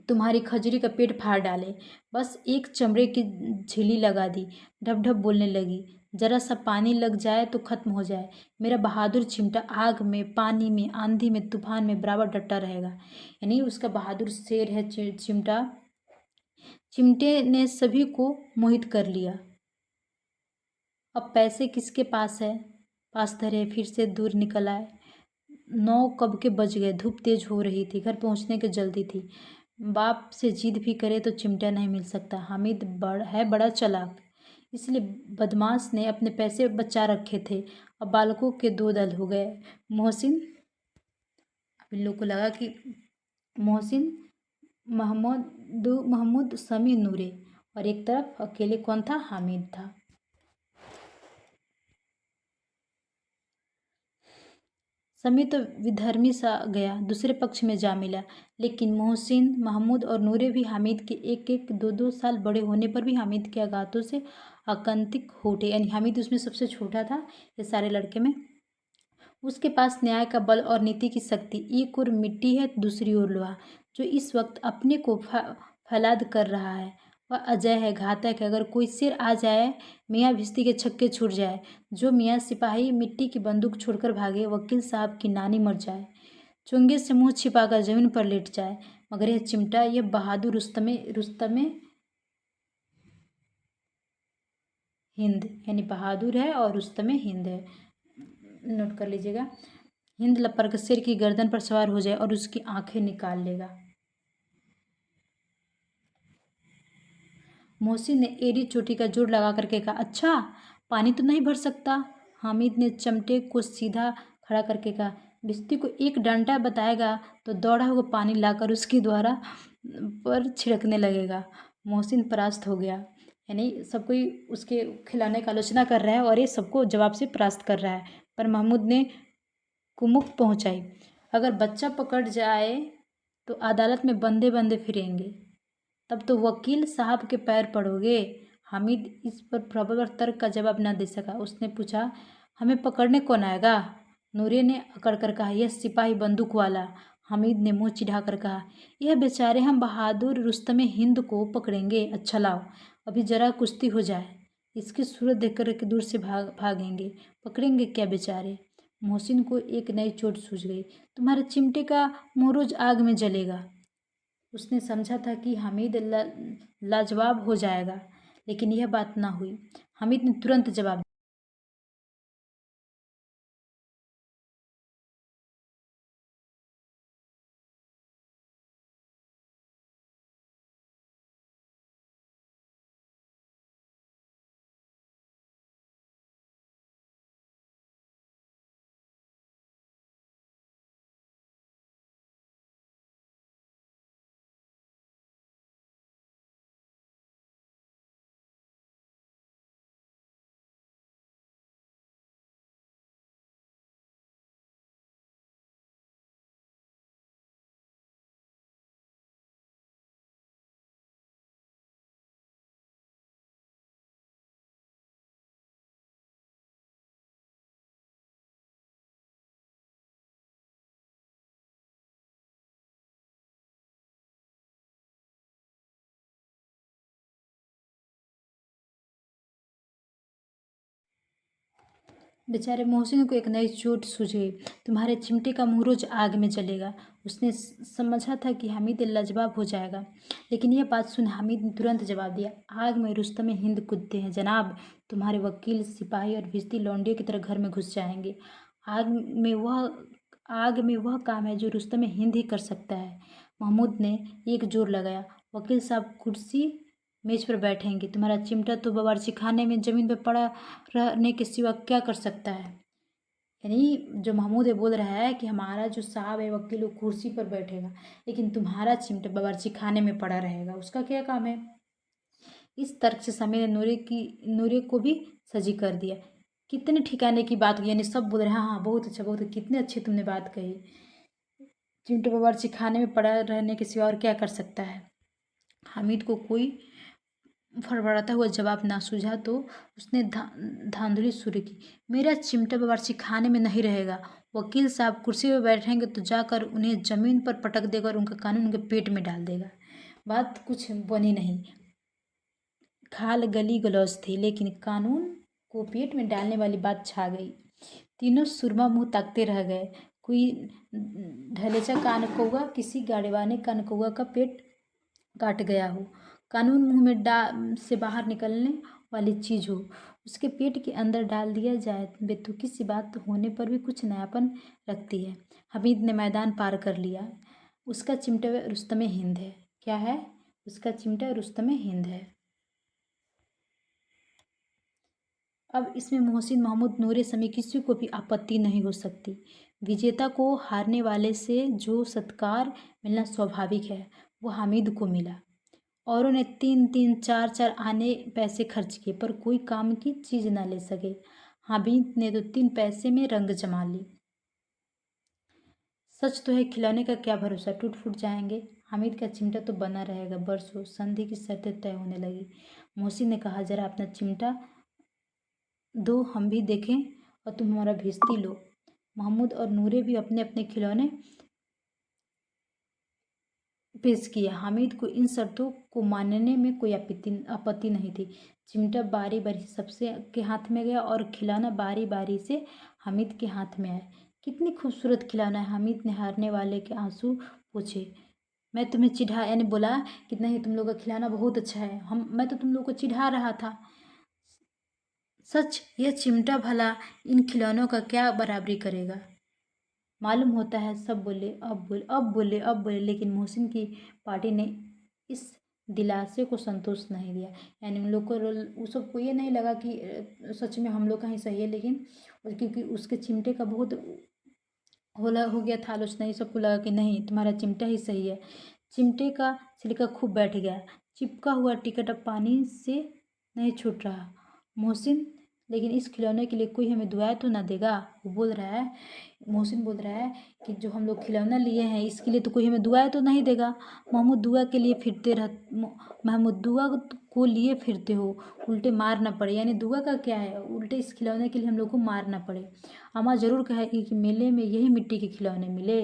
तुम्हारी खजरी का पेट फाड़ डाले। बस एक चमड़े की झिल्ली लगा दी, ढप ढप बोलने लगी, जरा सा पानी लग जाए तो खत्म हो जाए। मेरा बहादुर चिमटा आग में, पानी में, आंधी में, तूफान में बराबर डटा रहेगा। यानी उसका बहादुर शेर है चिमटा। चिमटे ने सभी को मोहित कर लिया। अब पैसे किसके पास है? पास धरे फिर से दूर निकल आए। 9 कब के बज गए, धूप तेज हो रही थी, घर पहुंचने की जल्दी थी। बाप से जिद भी करे तो चिमटा नहीं मिल सकता। हामिद बड़ा चालाक, इसलिए बदमाश ने अपने पैसे बचा रखे थे। अब बालकों के 2 दल हो गए। मोहसिन, अब इन लोग को लगा कि मोहसिन, महमूद, समी, नूरे, और एक तरफ अकेले कौन था? हामिद था। समी तो विधर्मी सा गया, दूसरे पक्ष में जा मिला, लेकिन मोहसिन, महमूद और नूरे भी हामिद के 1-1, 2-2 साल बड़े होने पर भी हामिद के आघातों से आकंतिक हो उठे। यानी हामिद उसमें सबसे छोटा था ये सारे लड़के में। उसके पास न्याय का बल और नीति की शक्ति, एक ओर मिट्टी है, दूसरी ओर लोहा, जो इस वक्त अपने को फलाद कर रहा है। वह अजय है, घातक है। अगर कोई सिर आ जाए, मियाँ भिश्ती के छक्के छूट जाए, जो मियाँ सिपाही मिट्टी की बंदूक छोड़कर भागे, वकील साहब की नानी मर जाए, चुंगे से मुंह छिपाकर जमीन पर लेट जाए, मगर यह चिमटा, यह बहादुर रुस्तमे हिंद, यानी बहादुर है और रुस्तमे हिंद है, नोट कर लीजिएगा। हिंद लपड़ कर शेर की गर्दन पर सवार हो जाए और उसकी आंखें निकाल लेगा। मोहसिन ने एड़ी चोटी का जोड़ लगा करके कहा, अच्छा, पानी तो नहीं भर सकता? हामिद ने चमटे को सीधा खड़ा करके कहा, भिश्ती को एक डंडा बताएगा तो दौड़ा हुआ पानी लाकर उसके द्वारा पर छिड़कने लगेगा। मोहसिन परास्त हो गया, यानी सब कोई उसके खिलाने का आलोचना कर रहा है और ये सबको जवाब से परास्त कर रहा है, पर महमूद ने कुमुक पहुंचाई। अगर बच्चा पकड़ जाए तो अदालत में बंदे बंदे फिरेंगे, तब तो वकील साहब के पैर पड़ोगे। हामिद इस पर प्रबल तर्क का जवाब न दे सका। उसने पूछा, हमें पकड़ने कौन आएगा? नूरे ने अकड़ कर कहा, यह सिपाही बंदूक वाला। हामिद ने मुंह चिढ़ा कर कहा, यह बेचारे हम बहादुर रुस्तमे हिंद को पकड़ेंगे। अच्छा लाओ, अभी जरा कुश्ती हो जाए, इसकी सूरत देखकर के दूर से भागेंगे, पकड़ेंगे क्या बेचारे? मोहसिन को एक नई चोट सूझ गई, तुम्हारे चिमटे का मुँह रोज आग में जलेगा। उसने समझा था कि हामिद लाजवाब हो जाएगा, लेकिन यह बात ना हुई। हामिद ने तुरंत जवाब बेचारे मोहसिन को एक नई चोट सूझ गई। तुम्हारे चिमटे का मुंह रोज आग में जलेगा। उसने समझा था कि हामिद लाजवाब हो जाएगा, लेकिन यह बात सुन हामिद ने तुरंत जवाब दिया, आग में रुस्तम हिंद कूदते हैं जनाब। तुम्हारे वकील, सिपाही और भिश्ती लौंडियों की तरह घर में घुस जाएंगे। आग में वह आग में वह काम है जो रुस्तम हिंद ही कर सकता है। महमूद ने एक जोर लगाया। वकील साहब कुर्सी मेज पर बैठेंगे। तुम्हारा चिमटा तो बावर्ची खाने में जमीन पर पड़ा रहने के सिवा क्या कर सकता है। यानी जो महमूद है बोल रहा है कि हमारा जो साहब है वकील वो कुर्सी पर बैठेगा, लेकिन तुम्हारा चिमटा बावर्ची खाने में पड़ा रहेगा, उसका क्या काम है। इस तर्क से समीर ने नूरे को भी सजी कर दिया। कितने ठिकाने की बात हुई, यानी सब बोल रहे हैं हाँ हाँ बहुत अच्छा बहुत, कितने अच्छी तुमने बात कही। चिमटा बावर्ची खाने में पड़ा रहने के सिवा और क्या कर सकता है। हामिद को कोई फड़फड़ाता हुआ जवाब ना सूझा तो उसने धांधली शुरू की। मेरा चिमटा बावर्ची खाने में नहीं रहेगा। वकील साहब कुर्सी पर बैठेंगे तो जाकर उन्हें जमीन पर पटक देगा और उनका कानून उनके पेट में डाल देगा। बात कुछ बनी नहीं। खाल गली गलौज थी, लेकिन कानून को पेट में डालने वाली बात छा गई। तीनों सुरमा मुंह ताकते रह गए। कोई ढलेचा कानकौआ किसी गाड़ेवाने कानकौआ का पेट काट गया हो। कानून मुंह में से बाहर निकलने वाली चीज हो, उसके पेट के अंदर डाल दिया जाए, बेतुकी सी बात होने पर भी कुछ नयापन रखती है। हमीद ने मैदान पार कर लिया। उसका चिमटा रुस्तमे हिंद है। क्या है? उसका चिमटा रुस्तमे हिंद है। अब इसमें मोहसिन, महमूद, नूरे समेत किसी को भी आपत्ति नहीं हो सकती। विजेता को हारने वाले से जो सत्कार मिलना स्वाभाविक है वो हामिद को मिला। औरों ने 3-3, 4-4 आने पैसे खर्च किए पर कोई काम की चीज न ले सके। हामिद ने तो 3 पैसे में रंग जमा ली। सच तो है, खिलौने का क्या भरोसा, टूट फूट जाएंगे। हामिद का चिमटा तो बना रहेगा बरसों। संधि की शर्तें तय होने लगी। मोहसिन ने कहा, जरा अपना चिमटा दो, हम भी देखें, और तुम हमारा भिश्ती लो। महमूद और नूरे भी अपने अपने खिलौने पेश किया। हामिद को इन शर्तों को मानने में कोई आपत्ति नहीं थी। चिमटा बारी बारी सबसे के हाथ में गया और खिलौना बारी बारी से हामिद के हाथ में आया। कितनी खूबसूरत खिलौना है, हामिद ने हारने वाले के आंसू पूछे। मैं तुम्हें चिढ़ा यानी बोला कि नहीं तुम लोग का खिलौना बहुत अच्छा है, मैं तो तुम लोग को चिढ़ा रहा था। सच, यह चिमटा भला इन खिलौनों का क्या बराबरी करेगा। मालूम होता है। सब बोले, अब बोले, लेकिन मोहसिन की पार्टी ने इस दिलासे को संतोष नहीं दिया। यानी उन लोग को उस सबको ये नहीं लगा कि सच में हम लोग का ही सही है, लेकिन क्योंकि उसके चिमटे का बहुत होला हो गया था आलोचना, ये सबको लगा कि नहीं तुम्हारा चिमटा ही सही है। चिमटे का छिलका खूब बैठ गया। चिपका हुआ टिकट अब पानी से नहीं छूट रहा। मोहसिन, लेकिन इस खिलौने के लिए कोई हमें दुआएं तो ना देगा। वो बोल रहा है, मोहसिन बोल रहा है कि जो हम लोग खिलौना लिए हैं इसके लिए तो कोई हमें दुआएं तो नहीं देगा। महमूद दुआ के लिए फिरते रह महमूद दुआ को लिए फिरते हो, उल्टे मार ना पड़े। यानी दुआ का क्या है, उल्टे इस खिलौने के लिए हम लोग को मार ना पड़े। अम्मा जरूर कहेगी कि मेले में यही मिट्टी के खिलौने मिले।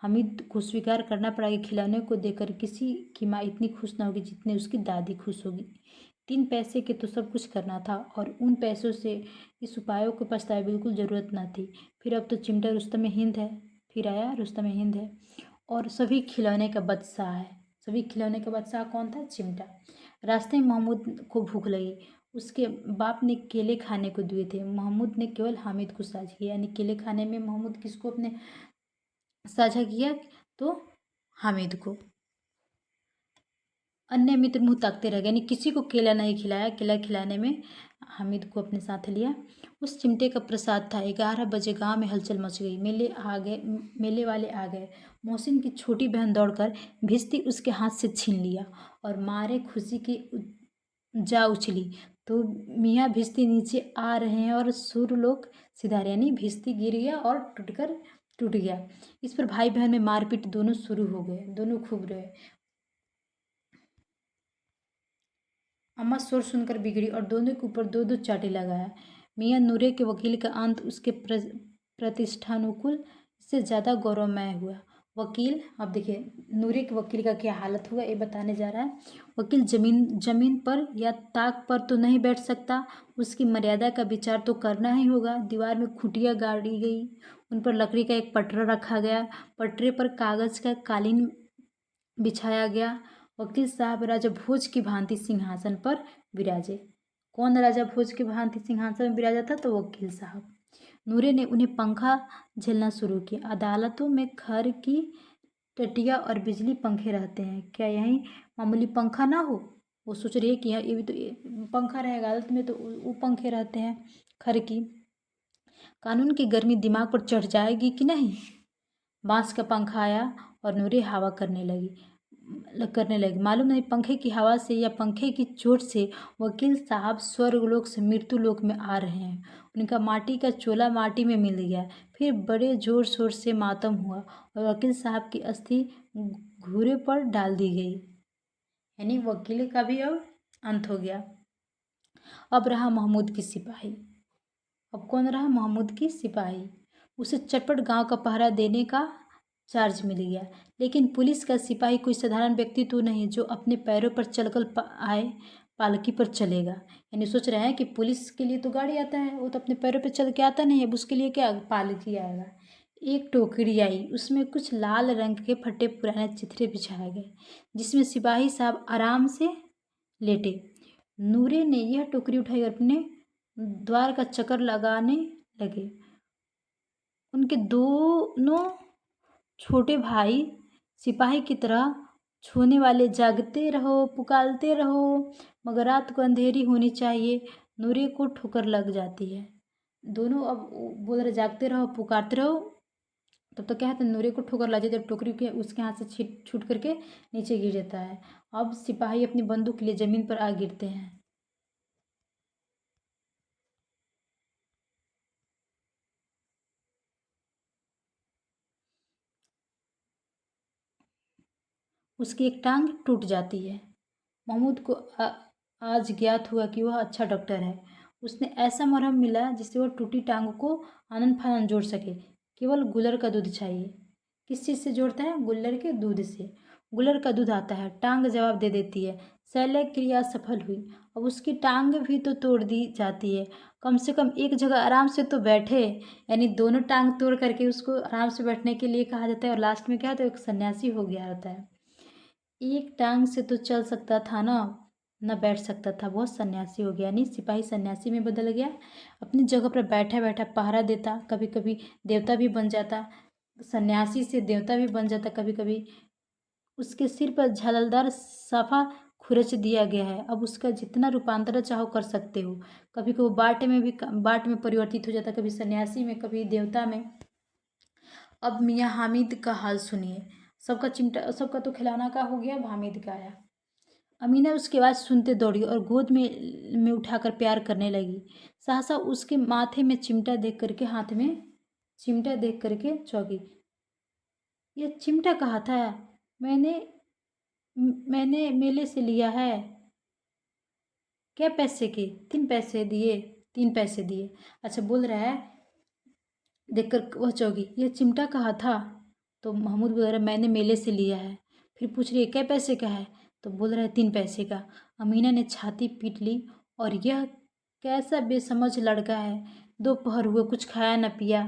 हामिद को स्वीकार करना पड़ा कि खिलौने को देखकर किसी की माँ इतनी खुश ना होगी जितनी उसकी दादी खुश होगी। 3 पैसे के तो सब कुछ करना था और उन पैसों से इस उपायों को पछताए बिल्कुल ज़रूरत ना थी। फिर अब तो चिमटा रुस्तम हिंद है। फिर आया रुस्तम हिंद है और सभी खिलौने का बादशाह है। सभी खिलौने का बादशाह कौन था? चिमटा। रास्ते में महमूद को भूख लगी। उसके बाप ने केले खाने को दिए थे। महमूद ने केवल हामिद को साझा किया। यानी केले खाने में महमूद किसको अपने साझा किया? तो हामिद को। अन्य मित्र मुंह ताकते रह गए, यानी किसी को केला नहीं खिलाया। केला खिलाने में हामिद को अपने साथ लिया। उस चिमटे का प्रसाद था। 11 बजे गांव में हलचल मच गई। मेले वाले आ गए। मोहसिन की छोटी बहन दौड़कर भिश्ती उसके हाथ से छीन लिया और मारे खुशी की जा उछली तो मियाँ भिश्ती नीचे आ रहे हैं और सुरलोक सिधारे, यानी भिश्ती गिर गया और टूट गया। इस पर भाई बहन में मारपीट दोनों शुरू हो गए। दोनों खूब रहे। अम्मा शोर सुनकर बिगड़ी और दोनों के ऊपर 2-2 चाटे लगाया। मियाँ नूरे के वकील का अंत उसके प्रतिष्ठानुकूल इससे ज़्यादा गौरवमय हुआ। वकील, अब देखिए नूरे के वकील का क्या हालत हुआ ये बताने जा रहा है। वकील जमीन पर या ताक पर तो नहीं बैठ सकता, उसकी मर्यादा का विचार तो करना ही होगा। दीवार में खुटिया गाड़ी गई, उन पर लकड़ी का एक पटरा रखा गया, पटरे पर कागज का कालीन बिछाया गया। वकील साहब राजा भोज की भांति सिंहासन पर विराजे। कौन राजा भोज की भांति सिंहासन में विराजा था? तो वकील साहब। नूरे ने उन्हें पंखा झेलना शुरू किया। अदालतों में खर की टटिया और बिजली पंखे रहते हैं, क्या यहीं मामूली पंखा ना हो? वो सोच रही है कि ये भी तो पंखा रहेगा, अदालत में तो वो पंखे रहते हैं खर की। कानून की गर्मी दिमाग पर चढ़ जाएगी कि नहीं? बांस का पंखा आया और नूरे हवा करने लगी। मालूम नहीं पंखे की हवा से या पंखे की चोट से वकील साहब स्वर्गलोक से मृत्युलोक में आ रहे हैं। उनका माटी का चोला माटी में मिल गया। फिर बड़े जोर शोर से मातम हुआ और वकील साहब की अस्थि घूरे पर डाल दी गई। यानी वकील का भी अब अंत हो गया। अब रहा महमूद की सिपाही। अब कौन रहा? महमूद की सिपाही। उसे चटपट गांव का पहरा देने का चार्ज मिल गया। लेकिन पुलिस का सिपाही कोई साधारण व्यक्ति तो नहीं जो अपने पैरों पर चलकर आए पालकी पर चलेगा। यानी सोच रहे हैं कि पुलिस के लिए तो गाड़ी आता है, वो तो अपने पैरों पर चल के आता नहीं है, अब उसके लिए क्या पालकी आएगा। एक टोकरी आई, उसमें कुछ लाल रंग के फटे पुराने चिथड़े बिछाए गए, जिसमें सिपाही साहब आराम से लेटे। नूरे ने यह टोकरी उठाई और अपने द्वार का चक्कर लगाने लगे। उनके दोनों छोटे भाई सिपाही की तरह छूने वाले जागते रहो पुकारते रहो, मगर रात को अंधेरी होनी चाहिए, नूरे को ठोकर लग जाती है। दोनों अब बोल रहे जागते रहो पुकारते रहो, तब तो क्या है, नूरे को ठोकर लग जाती है, टोकरी के उसके हाथ से छूट करके नीचे गिर जाता है। अब सिपाही अपनी बंदूक के लिए जमीन पर आ गिरते हैं। उसकी एक टांग टूट जाती है। महमूद को आज ज्ञात हुआ कि वह अच्छा डॉक्टर है। उसने ऐसा मरहम मिला जिससे वह टूटी टांग को आनन फानन जोड़ सके। केवल गुलर का दूध चाहिए। किस चीज़ से जोड़ता है? गुल्लर के दूध से। गुलर का दूध आता है, टांग जवाब दे देती है। शल्य क्रिया सफल हुई। अब उसकी टांग भी तो तोड़ दी जाती है, कम से कम एक जगह आराम से तो बैठे। यानी दोनों टांग तोड़ करके उसको आराम से बैठने के लिए कहा जाता है, और लास्ट में क्या, तो एक सन्यासी हो गया होता है। एक टांग से तो चल सकता था ना, न बैठ सकता था, बहुत सन्यासी हो गया। यानी सिपाही सन्यासी में बदल गया। अपनी जगह पर बैठा बैठा पहरा देता, कभी कभी देवता भी बन जाता, सन्यासी से देवता भी बन जाता कभी कभी। उसके सिर पर झालरदार साफा खुरच दिया गया है। अब उसका जितना रूपांतरण चाहो कर सकते हो। कभी कभी बाट में परिवर्तित हो जाता, कभी सन्यासी में, कभी देवता में। अब मियाँ हामिद का हाल सुनिए। सबका तो खिलौना का हो गया, अब हामिद का आया। अमीना उसकी आवाज़ सुनते दौड़ी और गोद में उठाकर प्यार करने लगी। सहसा उसके माथे में चिमटा देख करके चौंकी। यह चिमटा कहा था? मैंने मैंने मेले से लिया है। क्या पैसे के? 3 पैसे दिए। 3 पैसे दिए। अच्छा, बोल रहा है, देखकर वह चौंकी, यह चिमटा कहा था? तो महमूद बोल रहा है, मैंने मेले से लिया है। फिर पूछ रही है, क्या पैसे का है? तो बोल रहा है, 3 पैसे का। अमीना ने छाती पीट ली। और यह कैसा बेसमझ लड़का है, दोपहर हुआ कुछ खाया न पिया।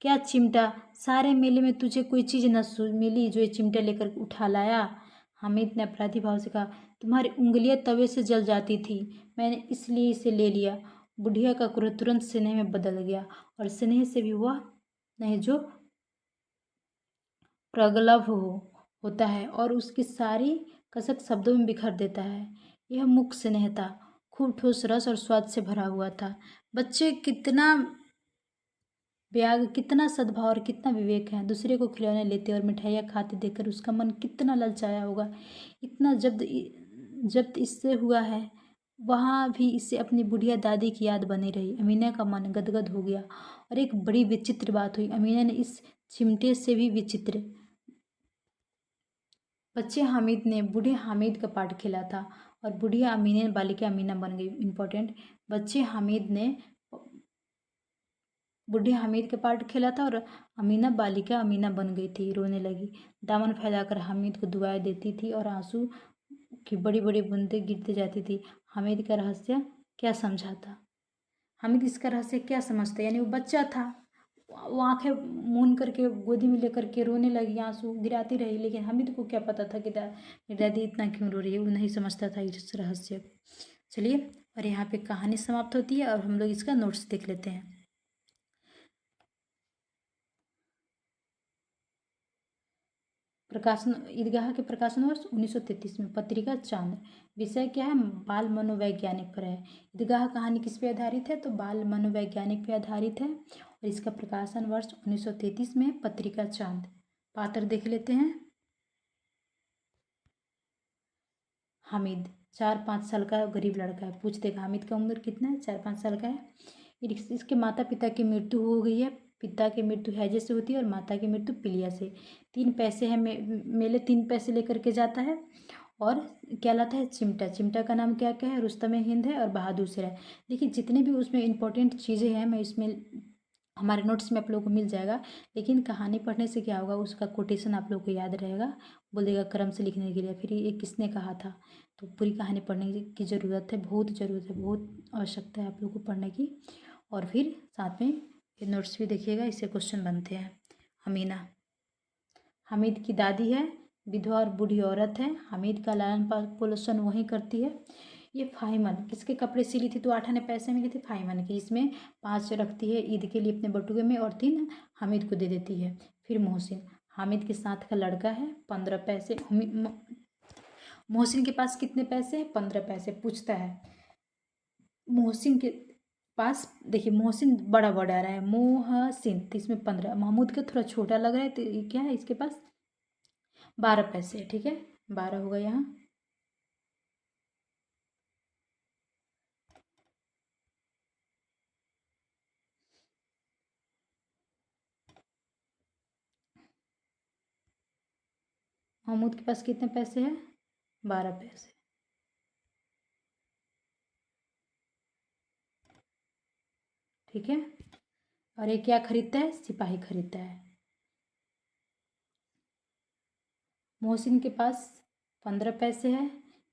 क्या चिमटा? सारे मेले में तुझे कोई चीज़ न मिली जो ये चिमटा लेकर उठा लाया? हामिद ने अपराधी भाव से कहा, तुम्हारी उंगलियां तवे से जल जाती थी, मैंने इसलिए इसे ले लिया। बुढ़िया का क्रोध तुरंत स्नेह में बदल गया, और स्नेह से भी वह नहीं जो प्रगल्भ होता है और उसकी सारी कसक शब्दों में बिखर देता है। यह मुख स्नेह था, खूब ठोस रस और स्वाद से भरा हुआ था। बच्चे कितना ब्याग, कितना सद्भाव और कितना विवेक है। दूसरे को खिलौने लेते और मिठाइयाँ खाते देखकर उसका मन कितना ललचाया होगा। इतना जब्त इससे हुआ है, वहाँ भी इससे अपनी बुढ़िया दादी की याद बनी रही। अमीना का मन गदगद हो गया। और एक बड़ी विचित्र बात हुई, अमीना ने इस चिमटे से भी विचित्र। बच्चे हामिद ने बूढ़े हामिद का पाठ खेला था और बुढ़िया अमीना बालिका अमीना बन गई। इम्पोर्टेंट, बच्चे हामिद ने बूढ़े हामिद का पार्ट खेला था और अमीना बालिका अमीना बन गई थी, रोने लगी। दामन फैलाकर हामिद को दुआएं देती थी और आंसू की बड़ी बड़ी बूंदें गिरती जाती थी। हामिद का रहस्य क्या समझा था? हामिद इसका रहस्य क्या समझता? यानी वो बच्चा था, वो आंखें मूंद करके गोदी में लेकर के रोने लगी, आंसू गिराती रही, लेकिन हामिद को क्या पता था कि दादी इतना क्यों रो रही है? वो नहीं समझता था इस रहस्य को। चलिए, और यहाँ पे कहानी समाप्त होती है और हम लोग इसका नोट्स देख लेते हैं। प्रकाशन, ईदगाह के प्रकाशन वर्ष 1933 में। पत्रिका चांद। विषय क्या है? बाल मनोवैज्ञानिक पर है। ईदगाह कहानी किस पे आधारित है? तो बाल मनोवैज्ञानिक पे आधारित है और इसका प्रकाशन वर्ष 1933 में। पत्रिका चांद। पात्र देख लेते हैं। हामिद 4-5 साल का गरीब लड़का है। पूछ देगा हामिद का उम्र कितना है? 4-5 साल का है। इसके माता पिता की मृत्यु हो गई है। पिता की मृत्यु हैजे से होती है और माता की मृत्यु पिलिया से। 3 पैसे है, मेले 3 पैसे लेकर के जाता है और क्या लाता है? चिमटा। चिमटा का नाम क्या क्या है? रुस्तम हिंद है और बहादुर शेर है। देखिए, जितने भी उसमें इंपॉर्टेंट चीज़ें हैं मैं इसमें हमारे नोट्स में आप लोगों को मिल जाएगा, लेकिन कहानी पढ़ने से क्या होगा, उसका कोटेशन आप लोगों को याद रहेगा। बोल देगा क्रम से लिखने के लिए, फिर ये किसने कहा था। तो पूरी कहानी पढ़ने की ज़रूरत है, बहुत ज़रूरत है, बहुत आवश्यकता है आप लोगों को पढ़ने की। और फिर साथ में ये नोट्स भी देखिएगा, इससे क्वेश्चन बनते हैं। अमीना हामिद की दादी है, विधवा और बूढ़ी औरत है। हामिद का लालन पोषण वही करती है। ये फाहिमन किसके कपड़े सिली थी? तो 8 आने पैसे मिले थे फाहिमन की। इसमें 5 रखती है ईद के लिए अपने बटुए में और 3 हामिद को दे देती है। फिर मोहसिन, हामिद के साथ का लड़का है, 15 पैसे। मोहसिन के पास कितने पैसे हैं? 15 पैसे। पूछता है मोहसिन के पास, देखिए मोहसिन बड़ा वर्ड आ रहा है, मोहसिन, तो इसमें 15। महमूद का थोड़ा छोटा लग रहा है, तो ये क्या है? इसके पास 12 पैसे। ठीक है, 12 होगा यहाँ। महमूद के पास कितने पैसे हैं? 12 पैसे। ठीक है, और ये क्या खरीदता है? सिपाही खरीदता है। मोहसिन के पास 15 पैसे है।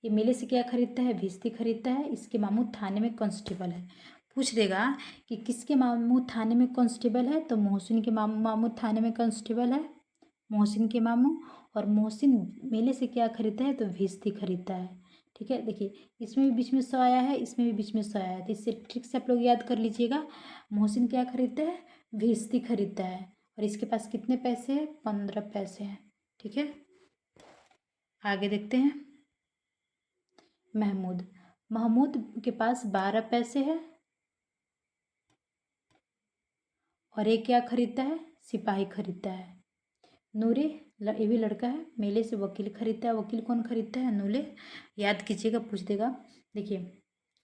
ये मेले से क्या खरीदता है? भिश्ती खरीदता है। इसके मामू थाने में कांस्टेबल है। पूछ देगा कि किसके मामू थाने में कांस्टेबल है? तो मोहसिन के मामू थाने में कांस्टेबल है, मोहसिन के मामू। और मोहसिन मेले से क्या खरीदता है? तो भिश्ती खरीदता है। ठीक है, देखिए इसमें भी बीच में सौ आया है, इसमें भी बीच में सौ आया है, तो इससे ठीक से आप लोग याद कर लीजिएगा। मोहसिन क्या खरीदता है? भिश्ती खरीदता है। और इसके पास कितने पैसे हैं? 15 पैसे हैं। ठीक है, आगे देखते हैं। महमूद, महमूद के पास 12 पैसे है और ये क्या खरीदता है? सिपाही खरीदता है। नूरे, ये भी लड़का है, मेले से वकील खरीदता है। वकील कौन खरीदता है? नूले। याद कीजिएगा, पूछ देगा। देखिए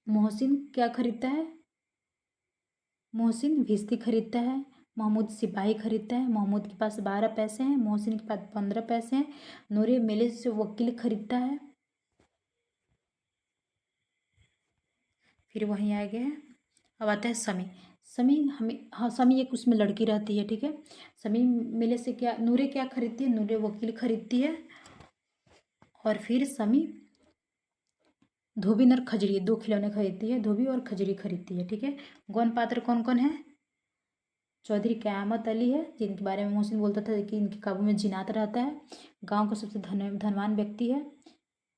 मोहसिन क्या खरीदता है? मोहसिन भिश्ती खरीदता है। महमूद सिपाही खरीदता है। महमूद के पास 12 पैसे हैं, मोहसिन के पास 15 पैसे हैं। नूरे मेले से वकील खरीदता है। फिर वहीं आ गया है। अब आता है समी। समी हमें, हाँ समी एक उसमें लड़की रहती है। ठीक है, समी मेले से क्या, नूरे क्या खरीदती है? नूरे वकील खरीदती है। और फिर समी धोबी और खजरी, 2 खिलौने खरीदती है। धोबी और खजरी खरीदती है। ठीक है, गौन पात्र कौन कौन है? चौधरी क़यामत अली है, जिनके बारे में मोहसिन बोलता था कि इनके काबू में जिनात रहता है। गांव का सबसे धनवान व्यक्ति है।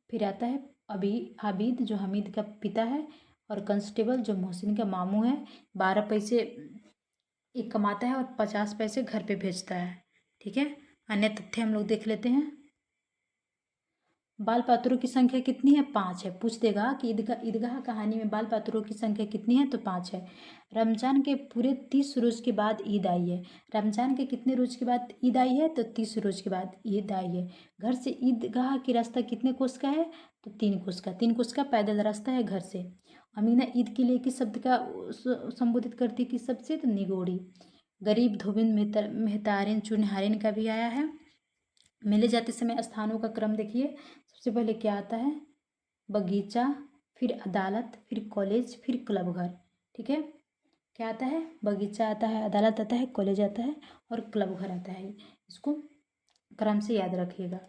फिर आता है अभी आबिद, जो हमीद का पिता है। और कांस्टेबल, जो मोहसिन का मामू है। 12 पैसे एक कमाता है और 50 पैसे घर पे भेजता है। ठीक है, अन्य तथ्य हम लोग देख लेते हैं। बाल पात्रों की संख्या कितनी है? 5 है। पूछ देगा कि ईदगाह कहानी में बाल पात्रों की संख्या कितनी है? तो 5 है। रमजान के पूरे 30 रोज के बाद ईद आई है। रमजान के कितने रोज के बाद ईद आई है? तो 30 रोज के बाद ईद आई है। घर से ईदगाह की रास्ता कितने कोस का है? तो 3 कोस का। 3 कोस का पैदल रास्ता है घर से। अमीना ईद के लिए किस शब्द का संबोधित करती है? किस शब्द से? तो निगोड़ी। गरीब, धोबिन, मेहतारिन, चुनहारिन का भी आया है। मेले जाते समय स्थानों का क्रम देखिए। सबसे पहले क्या आता है? बगीचा, फिर अदालत, फिर कॉलेज, फिर क्लब घर। ठीक है, क्या आता है? बगीचा आता है, अदालत आता है, कॉलेज आता है और क्लब घर आता है। इसको क्रम से याद रखिएगा।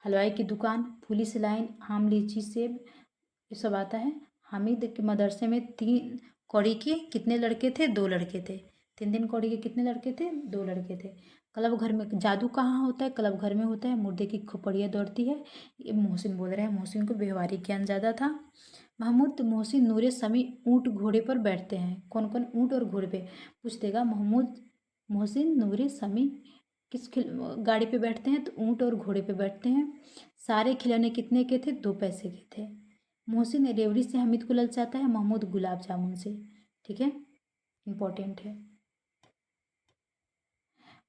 हलवाई की दुकान, पुलिस लाइन, आम, लीची, सेब, ये सब आता है। हामिद के मदरसे में 3 कौड़ी के कितने लड़के थे? 2 लड़के थे। 3 कौड़ी के कितने लड़के थे? 2 लड़के थे। क्लब घर में जादू कहाँ होता है? क्लब घर में होता है। मुर्दे की खोपड़ियाँ दौड़ती है। ये मोहसिन बोल रहे हैं, मोहसिन को व्यवहारिक ज्ञान ज़्यादा था। महमूद, मोहसिन, नूरे, समी ऊँट घोड़े पर बैठते हैं। कौन कौन ऊँट और घोड़े पे? पूछ देगा। महमूद, मोहसिन, नूरे, समी किस गाड़ी पे बैठते हैं? तो ऊँट और घोड़े पे बैठते हैं। सारे खिलौने कितने के थे? 2 पैसे के थे। मोहसिन रेवड़ी से हामिद को ललचाता है, महमूद गुलाब जामुन से। ठीक है, इम्पोर्टेंट है।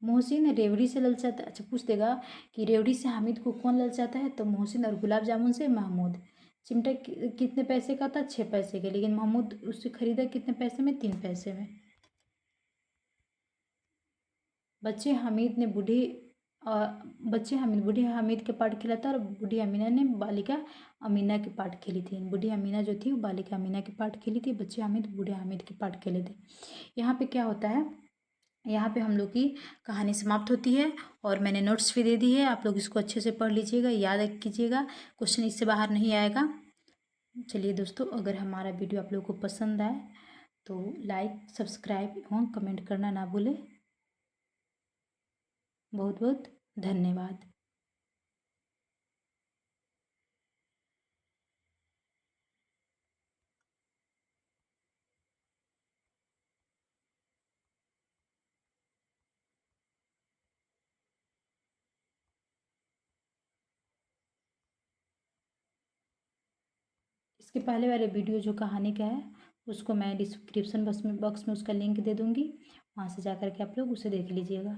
मोहसिन रेवड़ी से ललचाता है। अच्छा, पूछ देगा कि रेवड़ी से हामिद को कौन ललचाता है? तो मोहसिन, और गुलाब जामुन से महमूद। चिमटा कितने पैसे का था? 6 पैसे के, लेकिन महमूद उससे खरीदा कितने पैसे में? 3 पैसे में। बच्चे हामिद ने बूढ़ी बच्चे हामिद बूढ़ी हामिद के पार्ट खेला था और बूढ़ी अमीना ने बालिका अमीना के पार्ट खेली थी। बूढ़ी अमीना जो थी वो बालिका अमीना के पार्ट खेली थी। बच्चे हामिद बूढ़े हामिद के पार्ट खेले थे। यहाँ पे क्या होता है? यहाँ पे हम लोग की कहानी समाप्त होती है और मैंने नोट्स भी दे दी है। आप लोग इसको अच्छे से पढ़ लीजिएगा, याद कीजिएगा, क्वेश्चन इससे बाहर नहीं आएगा। चलिए दोस्तों, अगर हमारा वीडियो आप लोगों को पसंद आए तो लाइक, सब्सक्राइब एवं कमेंट करना ना भूलें। बहुत बहुत धन्यवाद। इसके पहले वाले वीडियो जो कहानी का है उसको मैं डिस्क्रिप्शन बॉक्स में उसका लिंक दे दूँगी, वहाँ से जा कर के आप लोग उसे देख लीजिएगा।